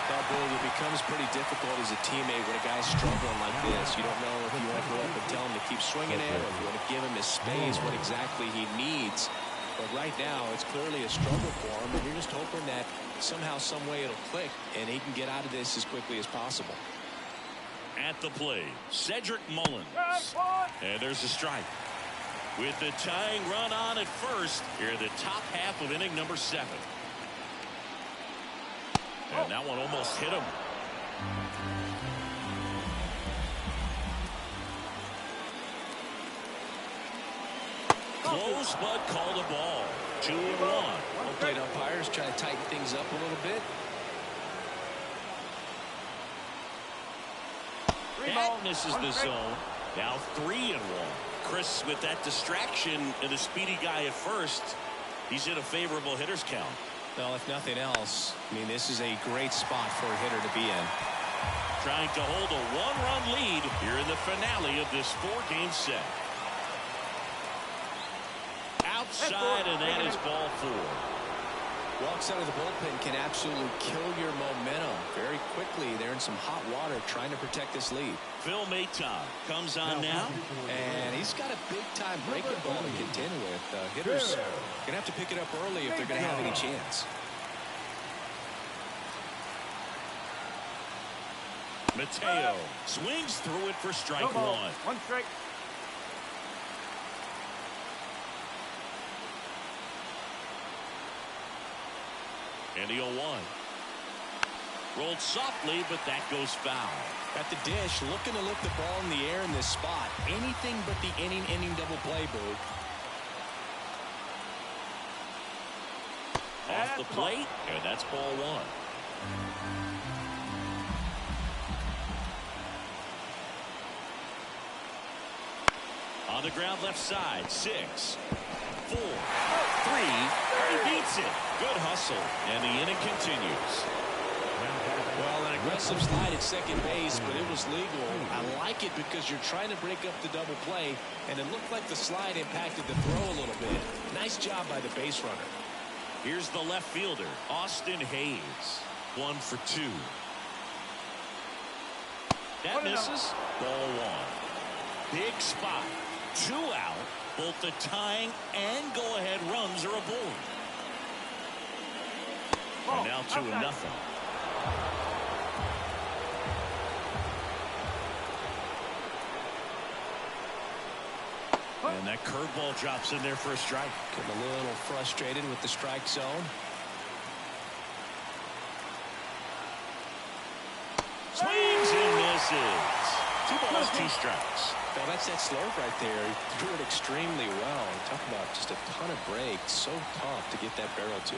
Well, Billy, it becomes pretty difficult as a teammate when a guy's struggling like this. You don't know if you want to go up and tell him to keep swinging it, or if you want to give him his space, what exactly he needs. But right now, it's clearly a struggle for him, and you're just hoping that somehow, some way it'll click, and he can get out of this as quickly as possible. At the plate, Cedric Mullins. And there's a strike. With the tying run on at first, here in the top half of inning number 7. And that one almost hit him. Close, but called a ball. 2-1. Plate umpires try to tighten things up a little bit. That misses the zone. Now 3-1. Chris with that distraction and a speedy guy at first. He's in a favorable hitter's count. Well, if nothing else, I mean, this is a great spot for a hitter to be in. Trying to hold a 1-run lead here in the finale of this 4-game set. Outside, and that is ball 4. Walks out of the bullpen can absolutely kill your momentum very quickly. They're in some hot water trying to protect this lead. Phil Maton comes on now. And he's got a big-time breaking ball to contend with. Hitters are going to have to pick it up early if they're going to have any chance. Mateo swings through it for strike 1. 1 strike. And the 0-1. Rolled softly, but that goes foul. At the dish, looking to lift the ball in the air in this spot. Anything but the inning double play, Boo. Off the plate, and that's ball 1. On the ground left side. 6, 4, 3. He beats it. Good hustle. And the inning continues. Well, an aggressive slide at second base, but it was legal. I like it because you're trying to break up the double play, and it looked like the slide impacted the throw a little bit. Nice job by the base runner. Here's the left fielder, Austin Hayes. 1 for 2. That misses. Ball 1. Big spot. 2 out. Both the tying and go-ahead runs are aboard. And now 2-0. And that curveball drops in there for a strike. Getting a little frustrated with the strike zone. Swings and misses. 2 balls, 2 strikes. Now that's that slope right there. He threw it extremely well. Talk about just a ton of break. So tough to get that barrel to.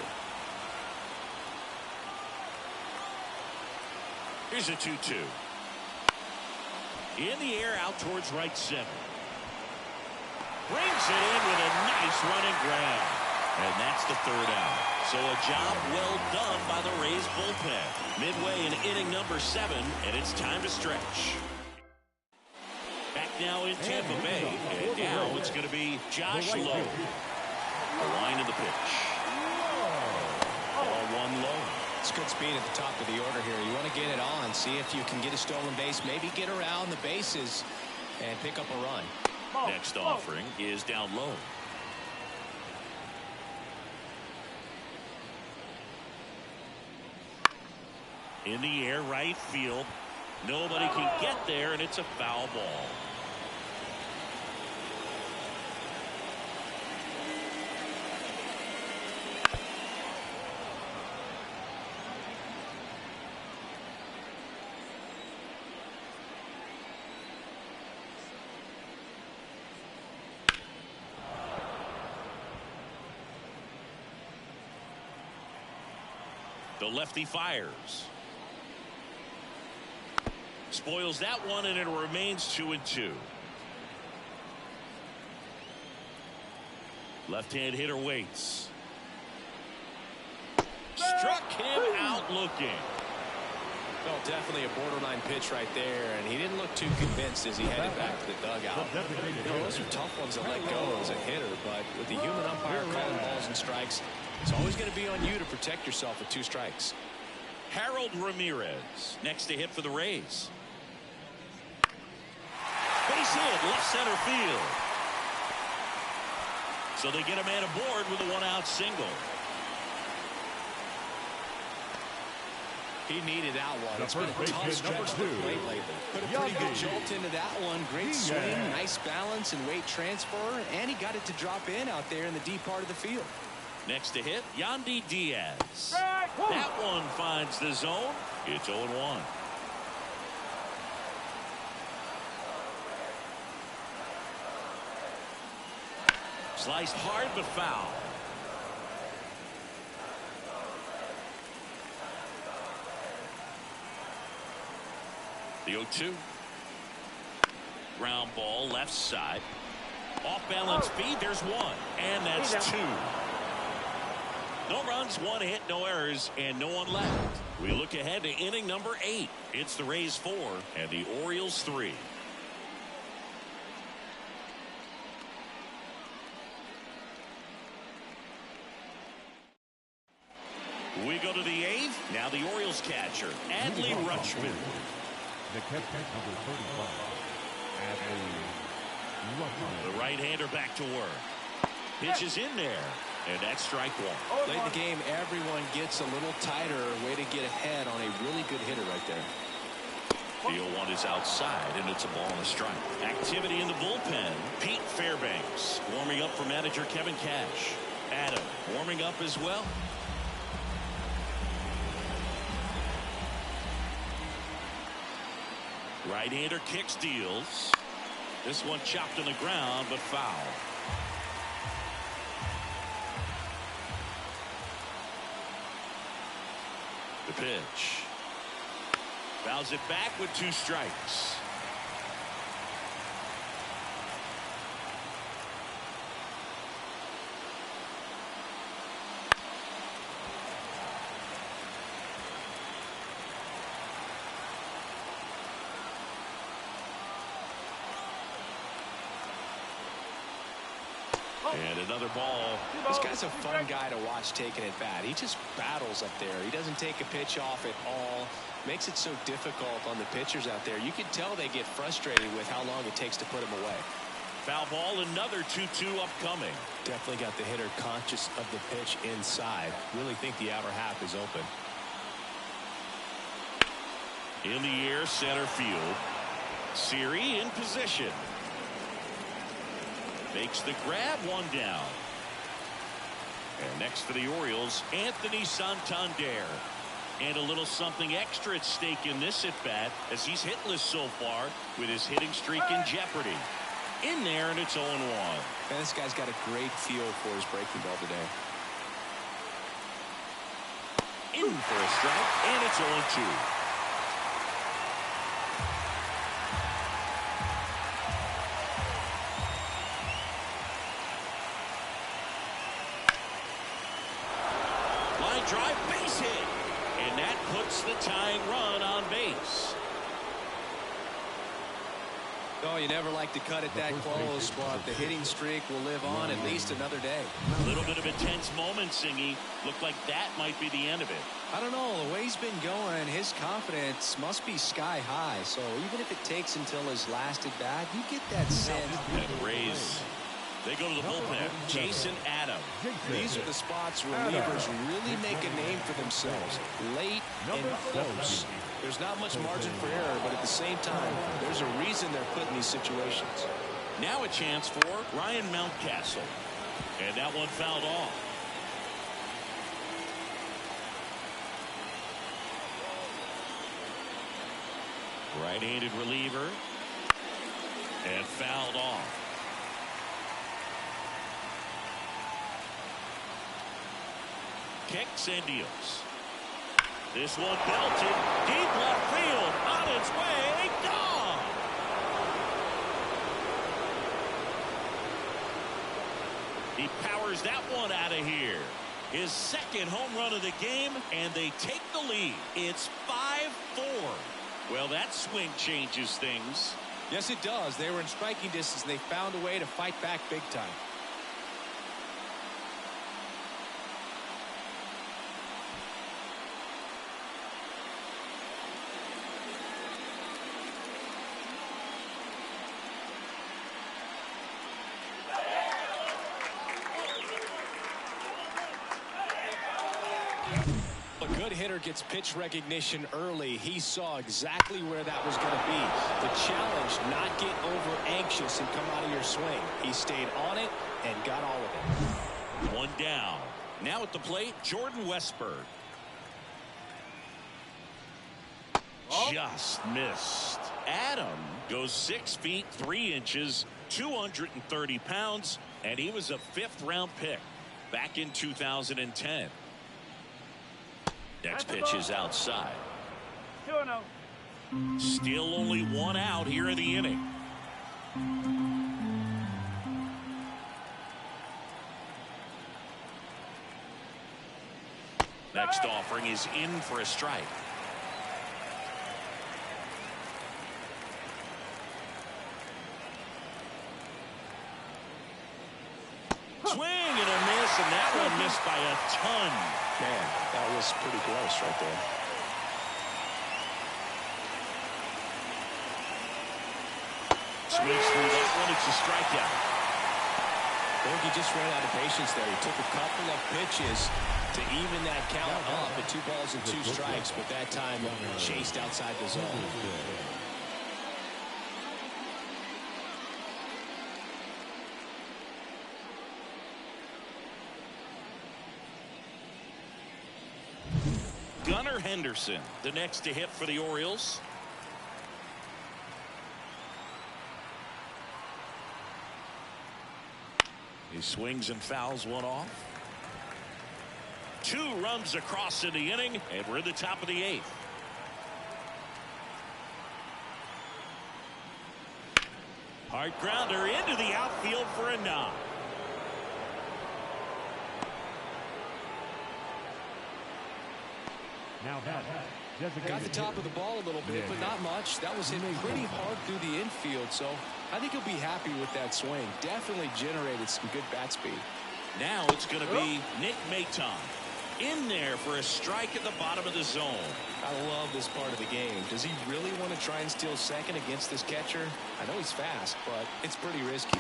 Here's a 2-2. In the air out towards right center. Brings it in with a nice running grab. And that's the 3rd out. So a job well done by the Rays bullpen. Midway in inning number 7, and it's time to stretch. Back now in Tampa Bay, and now it's going to be Josh Lowe. The line of the pitch. Ball 1 low. It's good speed at the top of the order here. You want to get it on, see if you can get a stolen base, maybe get around the bases and pick up a run. Next offering is down low. In the air, right field. Nobody can get there, and it's a foul ball. The lefty fires. Spoils that one, and it remains 2-2. Left-hand hitter waits. Struck him out looking. Well, definitely a borderline pitch right there, and he didn't look too convinced as he headed back to the dugout. You know, those are tough ones to let go as a hitter, but with the human umpire calling balls and strikes, it's always going to be on you to protect yourself with 2 strikes. Harold Ramirez next to hit for the Rays. Base hit, left center field. So they get a man aboard with a 1-out single. He needed that one. It's been a tough stretch to the plate lately. Put a pretty good jolt into that one. Great swing, nice balance and weight transfer, and he got it to drop in out there in the deep part of the field. Next to hit, Yandy Diaz. That one finds the zone. It's 0-1. Sliced hard but foul. The 0-2. Ground ball left side. Off balance feed. There's 1. And that's 2. No runs, 1 hit, no errors, and no one left. We look ahead to inning number 8. It's the Rays 4 and the Orioles 3. We go to the 8th. Now the Orioles catcher, Adley Rutschman. The catcher, number 35, Adley Rutschman. The right-hander back to work. Pitch is in there. And that's strike 1. Late in the game, everyone gets a little tighter. Way to get ahead on a really good hitter right there. The 0-1 is outside, and it's a ball and a strike. Activity in the bullpen. Pete Fairbanks warming up for manager Kevin Cash. Adam warming up as well. Right-hander kicks, deals. This one chopped on the ground, but foul. The pitch. Fouls it back with 2 strikes. And another ball. This guy's a fun guy to watch taking at bat. He just battles up there. He doesn't take a pitch off at all. Makes it so difficult on the pitchers out there. You can tell they get frustrated with how long it takes to put him away. Foul ball, another 2-2 upcoming. Definitely got the hitter conscious of the pitch inside. Really think the outer half is open. In the air, center field. Siri in position. Makes the grab, one down. And next for the Orioles, Anthony Santander. And a little something extra at stake in this at-bat as he's hitless so far with his hitting streak in jeopardy. In there, and it's 0-1. And this guy's got a great feel for his breaking ball today. In for a strike, and it's 0-2. Line drive, base hit. And that puts the tying run on base. Oh, you never like to cut it that close, but the hitting streak will live on at least another day. A little bit of a tense moment, Singy. Looked like that might be the end of it. I don't know. The way he's been going, his confidence must be sky high. So even if it takes until his last at bat, you get that sense. And the Rays, they go to the bullpen. Jason Adams. These are the spots where relievers really make a name for themselves. Late and close. There's not much margin for error, but at the same time, there's a reason they're put in these situations. Now a chance for Ryan Mountcastle. And that one fouled off. Right-handed reliever. And fouled off. Kicks and deals. This one belted deep left field, on its way, gone. He powers that one out of here. His second home run of the game, and they take the lead. It's 5-4. Well, that swing changes things. Yes, it does. They were in striking distance. They found a way to fight back big time. Hitter gets pitch recognition early. He saw exactly where that was going to be. The challenge, not get over anxious and come out of your swing. He stayed on it and got all of it. One down. Now at the plate, Jordan Westburg. Just missed. Adam goes 6 feet 3 inches, 230 pounds, and he was a 5th round pick back in 2010. Next pitch is outside. 2-0. Still only one out here in the inning. Next offering is in for a strike. Swing and a miss, and that one missed by a ton. Man, that was pretty gross right there. Swings through that one. It's a strikeout. I think he just ran out of patience there. He took a couple of pitches to even that count up at 2 balls and 2 strikes, but that time chased outside the zone. Gunnar Henderson, the next to hit for the Orioles. He swings and fouls one off. 2 runs across in the inning, and we're in the top of the 8th. Hard grounder into the outfield for a knock. Now that Got the top of the ball a little bit, but not much. That was hit pretty hard through the infield, so I think he'll be happy with that swing. Definitely generated some good bat speed. Now it's going to be Nick Maton in there for a strike at the bottom of the zone. I love this part of the game. Does he really want to try and steal second against this catcher? I know he's fast, but it's pretty risky.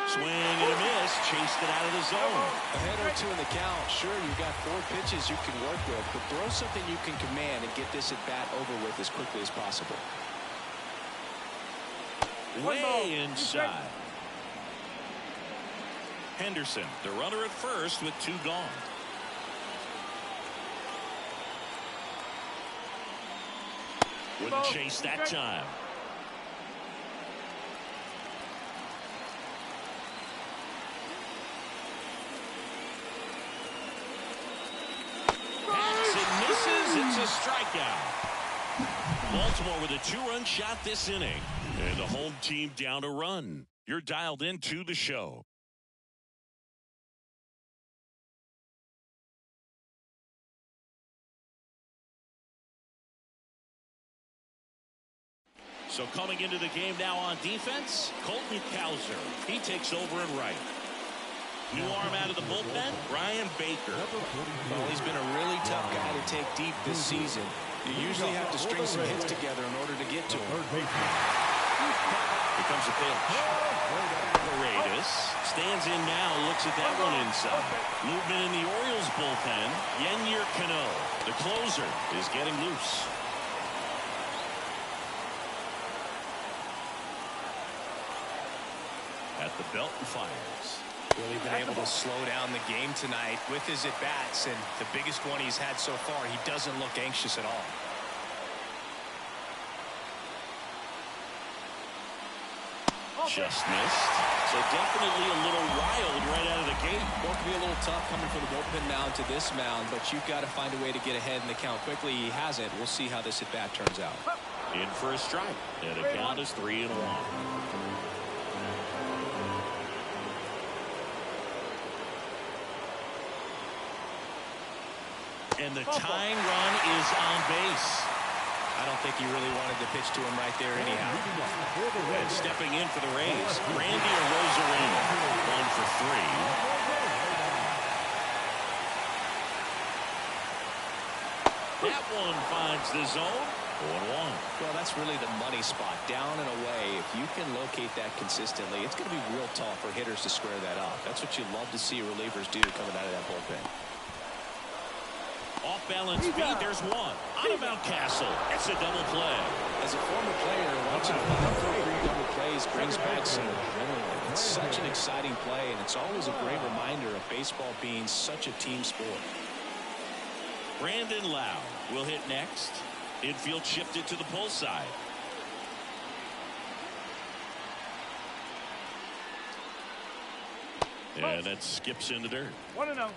Swing and a miss, chased it out of the zone. A head or two in the count. Sure, you got 4 pitches you can work with, but throw something you can command and get this at bat over with as quickly as possible. Way inside. Henderson, the runner at first with 2 gone. Wouldn't chase that time. Hacks and misses. It's a strikeout. Baltimore with a 2-run shot this inning. And the home team down a run. You're dialed into the show. So coming into the game now on defense, Colton Cowser. He takes over at right. New arm out of the bullpen, Ryan Baker. Well, he's been a really tough guy to take deep this season. You usually have to string some hits together in order to get to him. Here comes a pitch. Paredes stands in now, looks at that one inside. Movement in the Orioles bullpen. Yennier Cano, the closer, is getting loose. At the belt and fires. Really been able to slow down the game tonight with his at-bats, and the biggest one he's had so far, he doesn't look anxious at all. Just missed. So definitely a little wild right out of the gate. Well, it can be a little tough coming from the bullpen mound to this mound, but you've got to find a way to get ahead in the count quickly. He hasn't. We'll see how this at-bat turns out. In for a strike. And the count is 3-1. And the tying run is on base. I don't think he really wanted to pitch to him right there anyhow. And stepping in for the Rays, Randy Arozarena, 1 for 3. That one finds the zone. 0-1. Well, that's really the money spot. Down and away. If you can locate that consistently, it's going to be real tough for hitters to square that up. That's what you love to see relievers do coming out of that bullpen. Off balance speed, there's one. Out of Mountcastle. It's a double play. As a former player, watching 5-3 double plays brings back some adrenaline. It's such an exciting play, and it's always a great reminder of baseball being such a team sport. Brandon Lau will hit next. Infield shifted to the pull side. And that skips in the dirt. 1-0.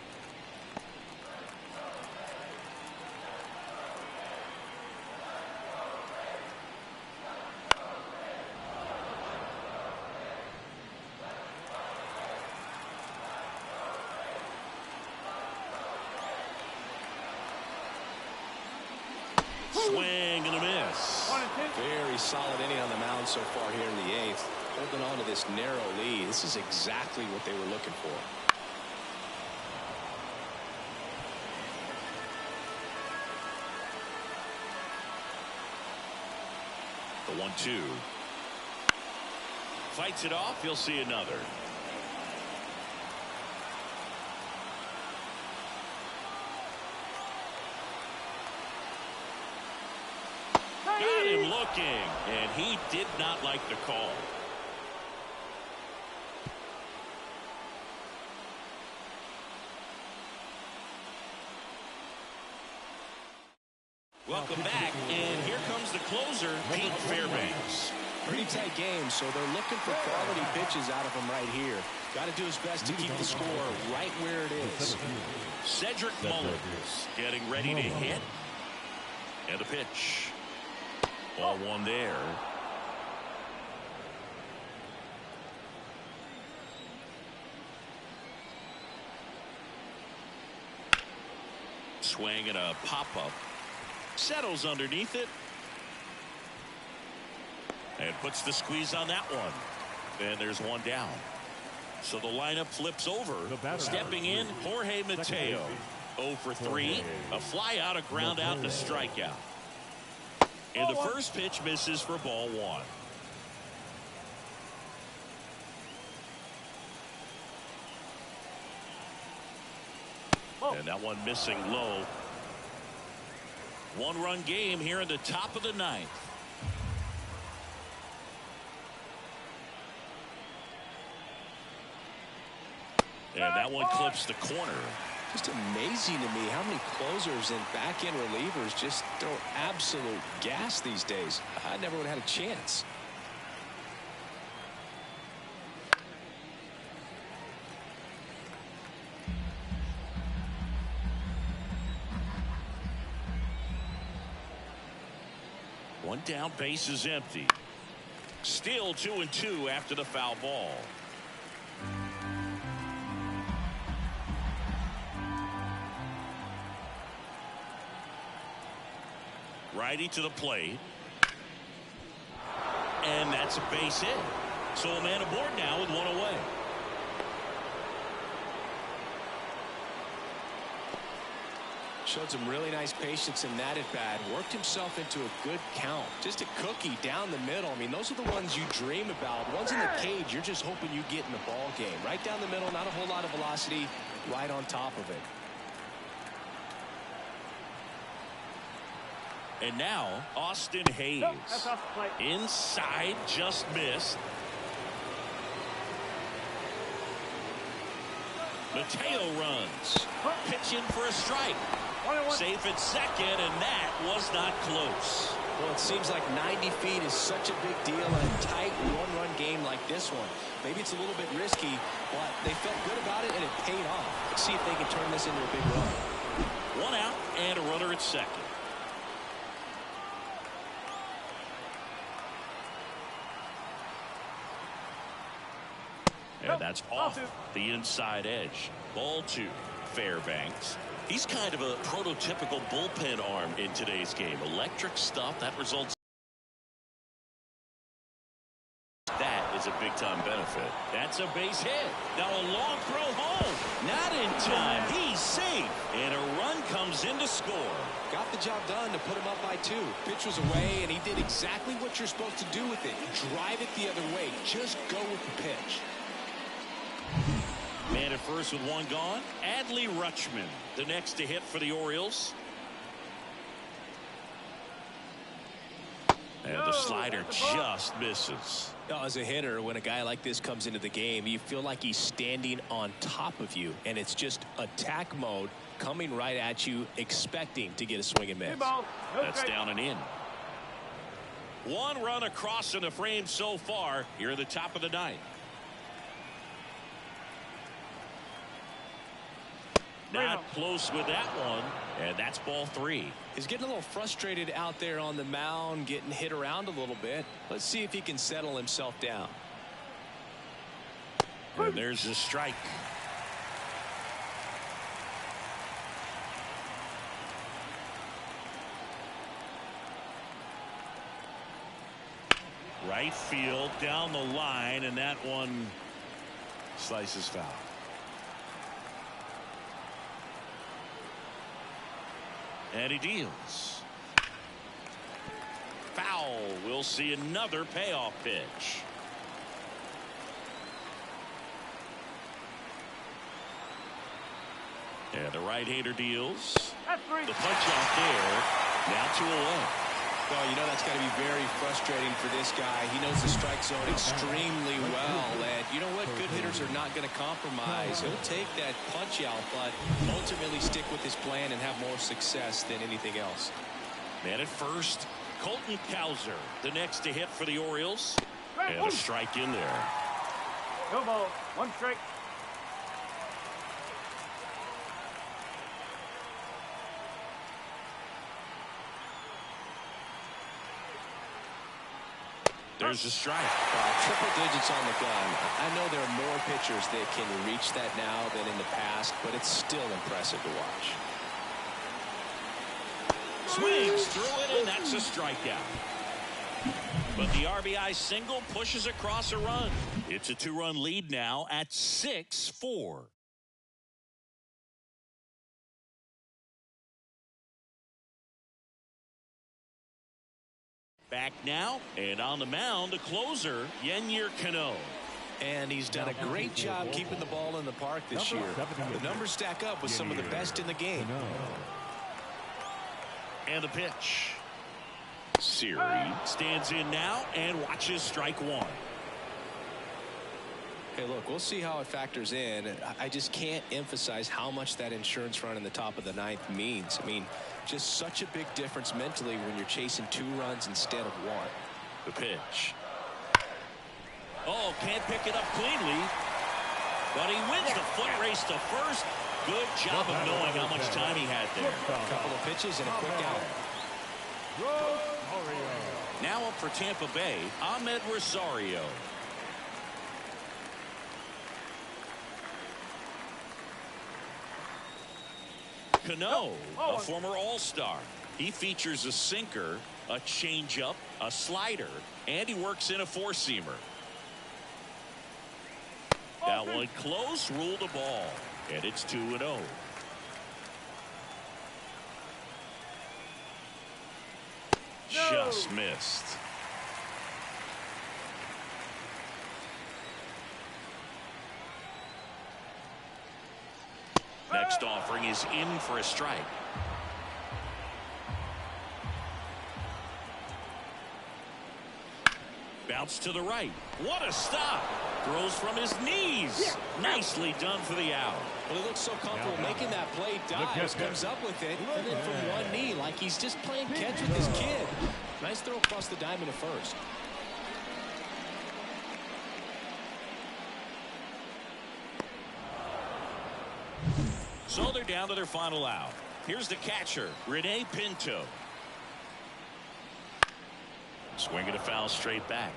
Swing and a miss. 1-2. Very solid inning on the mound so far here in the 8th. Holding on to this narrow lead. This is exactly what they were looking for. The 1-2. Fights it off. You'll see another. Got him looking, and he did not like the call. Welcome back, and here comes the closer, Pete Fairbanks. Pretty tight game, so they're looking for quality pitches out of him right here. Got to do his best to keep the score right where it is. Cedric Mullins getting ready to hit. And a pitch. Ball one there. Swing and a pop-up. Settles underneath it. And puts the squeeze on that one. And there's one down. So the lineup flips over. Stepping in, Jorge Mateo. 0 for 3. A fly out, a ground out, and a strikeout. And the first pitch misses for ball 1. And that one missing low. 1-run game here in the top of the 9th. And that one clips the corner. Just amazing to me how many closers and back-end relievers just throw absolute gas these days. I never would have had a chance. One down, base is empty. Still 2-2 after the foul ball. Righty to the plate. And that's a base hit. So a man aboard now with one away. Showed some really nice patience in that at bat. Worked himself into a good count. Just a cookie down the middle. I mean, those are the ones you dream about. Ones in the cage, you're just hoping you get in the ball game. Right down the middle, not a whole lot of velocity. Right on top of it. And now, Austin Hayes. Inside, just missed. Mateo runs. Pitching for a strike. Safe at second, and that was not close. Well, it seems like 90 feet is such a big deal in a tight one-run game like this one. Maybe it's a little bit risky, but they felt good about it, and it paid off. Let's see if they can turn this into a big run. One out and a runner at second. And that's off the inside edge. Ball 2. Fairbanks. He's kind of a prototypical bullpen arm in today's game. Electric stuff that results. That is a big-time benefit. That's a base hit. Now a long throw home. Not in time. He's safe. And a run comes in to score. Got the job done to put him up by 2. Pitch was away, and he did exactly what you're supposed to do with it. Drive it the other way. Just go with the pitch. Man at first with one gone. Adley Rutschman, the next to hit for the Orioles. And the slider just misses. As a hitter, when a guy like this comes into the game, you feel like he's standing on top of you, and it's just attack mode coming right at you, expecting to get a swing and miss. That's down and in. One run across in the frame so far here at the top of the 9th. Not close with that one, and that's ball 3. He's getting a little frustrated out there on the mound, getting hit around a little bit. Let's see if he can settle himself down. And there's the strike. Right field down the line, and that one slices foul. And he deals. Foul. We'll see another payoff pitch. And the right-hander deals. The punch out there. Now 2 away. Well, you know that's got to be very frustrating for this guy. He knows the strike zone extremely well. And you know what? Good hitters are not going to compromise. He'll take that punch out, but ultimately stick with his plan and have more success than anything else. Man at first, Colton Cowser, the next to hit for the Orioles. And a strike in there. No ball. 1 strike. There's a strike. Triple digits on the gun. I know there are more pitchers that can reach that now than in the past, but it's still impressive to watch. Swings through it, and that's a strikeout. But the RBI single pushes across a run. It's a 2-run lead now at 6-4. Back now, and on the mound, a closer, Yennier Cano. And he's done a great job keeping the ball in the park this year. The numbers stack up with some of the best in the game. And the pitch. Siri stands in now and watches strike one. Hey, look, we'll see how it factors in. I just can't emphasize how much that insurance run in the top of the ninth means. I mean, just such a big difference mentally when you're chasing 2 runs instead of 1. The pitch. Oh, can't pick it up cleanly. But he wins the foot race to first. Good job of knowing how much time he had there. A couple of pitches and a quick out. Now up for Tampa Bay, Ahmed Rosario. Cano, a former All-Star. He features a sinker, a changeup, a slider, and he works in a 4-seamer. That one close, ruled a ball, and it's 2-0. Just missed. Next offering is in for a strike. Bounce to the right. What a stop. Throws from his knees. Nicely done for the out. Well, he looks so comfortable making that play. Dives, comes up with it, and then from one knee, like he's just playing catch with his kid. Nice throw across the diamond at first. So they're down to their final out. Here's the catcher, Rene Pinto. Swinging a foul straight back.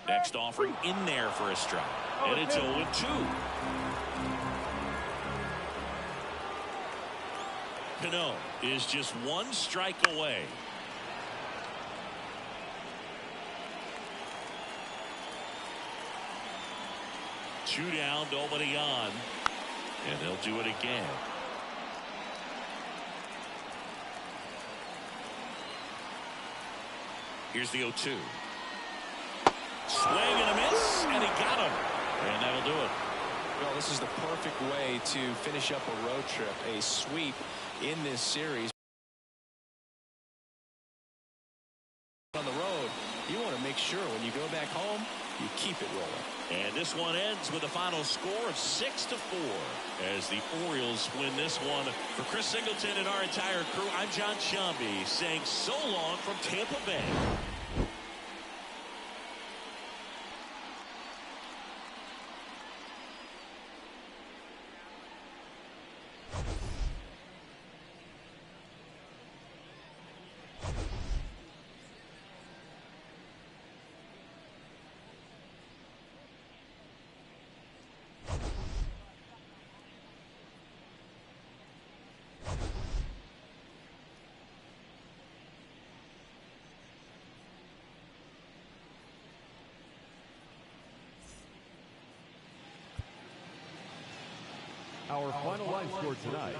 Next offering in there for a strike. And it's 0-2. Cano is just 1 strike away. Two down, nobody on. And they'll do it again. Here's the 0-2. Swing and a miss, and he got him. And that'll do it. Well, this is the perfect way to finish up a road trip, a sweep in this series. On the road, you want to make sure when you go back home, you keep it rolling. And this one ends with a final score of 6-4 as the Orioles win this one. For Chris Singleton and our entire crew, I'm John Shambi saying so long from Tampa Bay. Our final line score tonight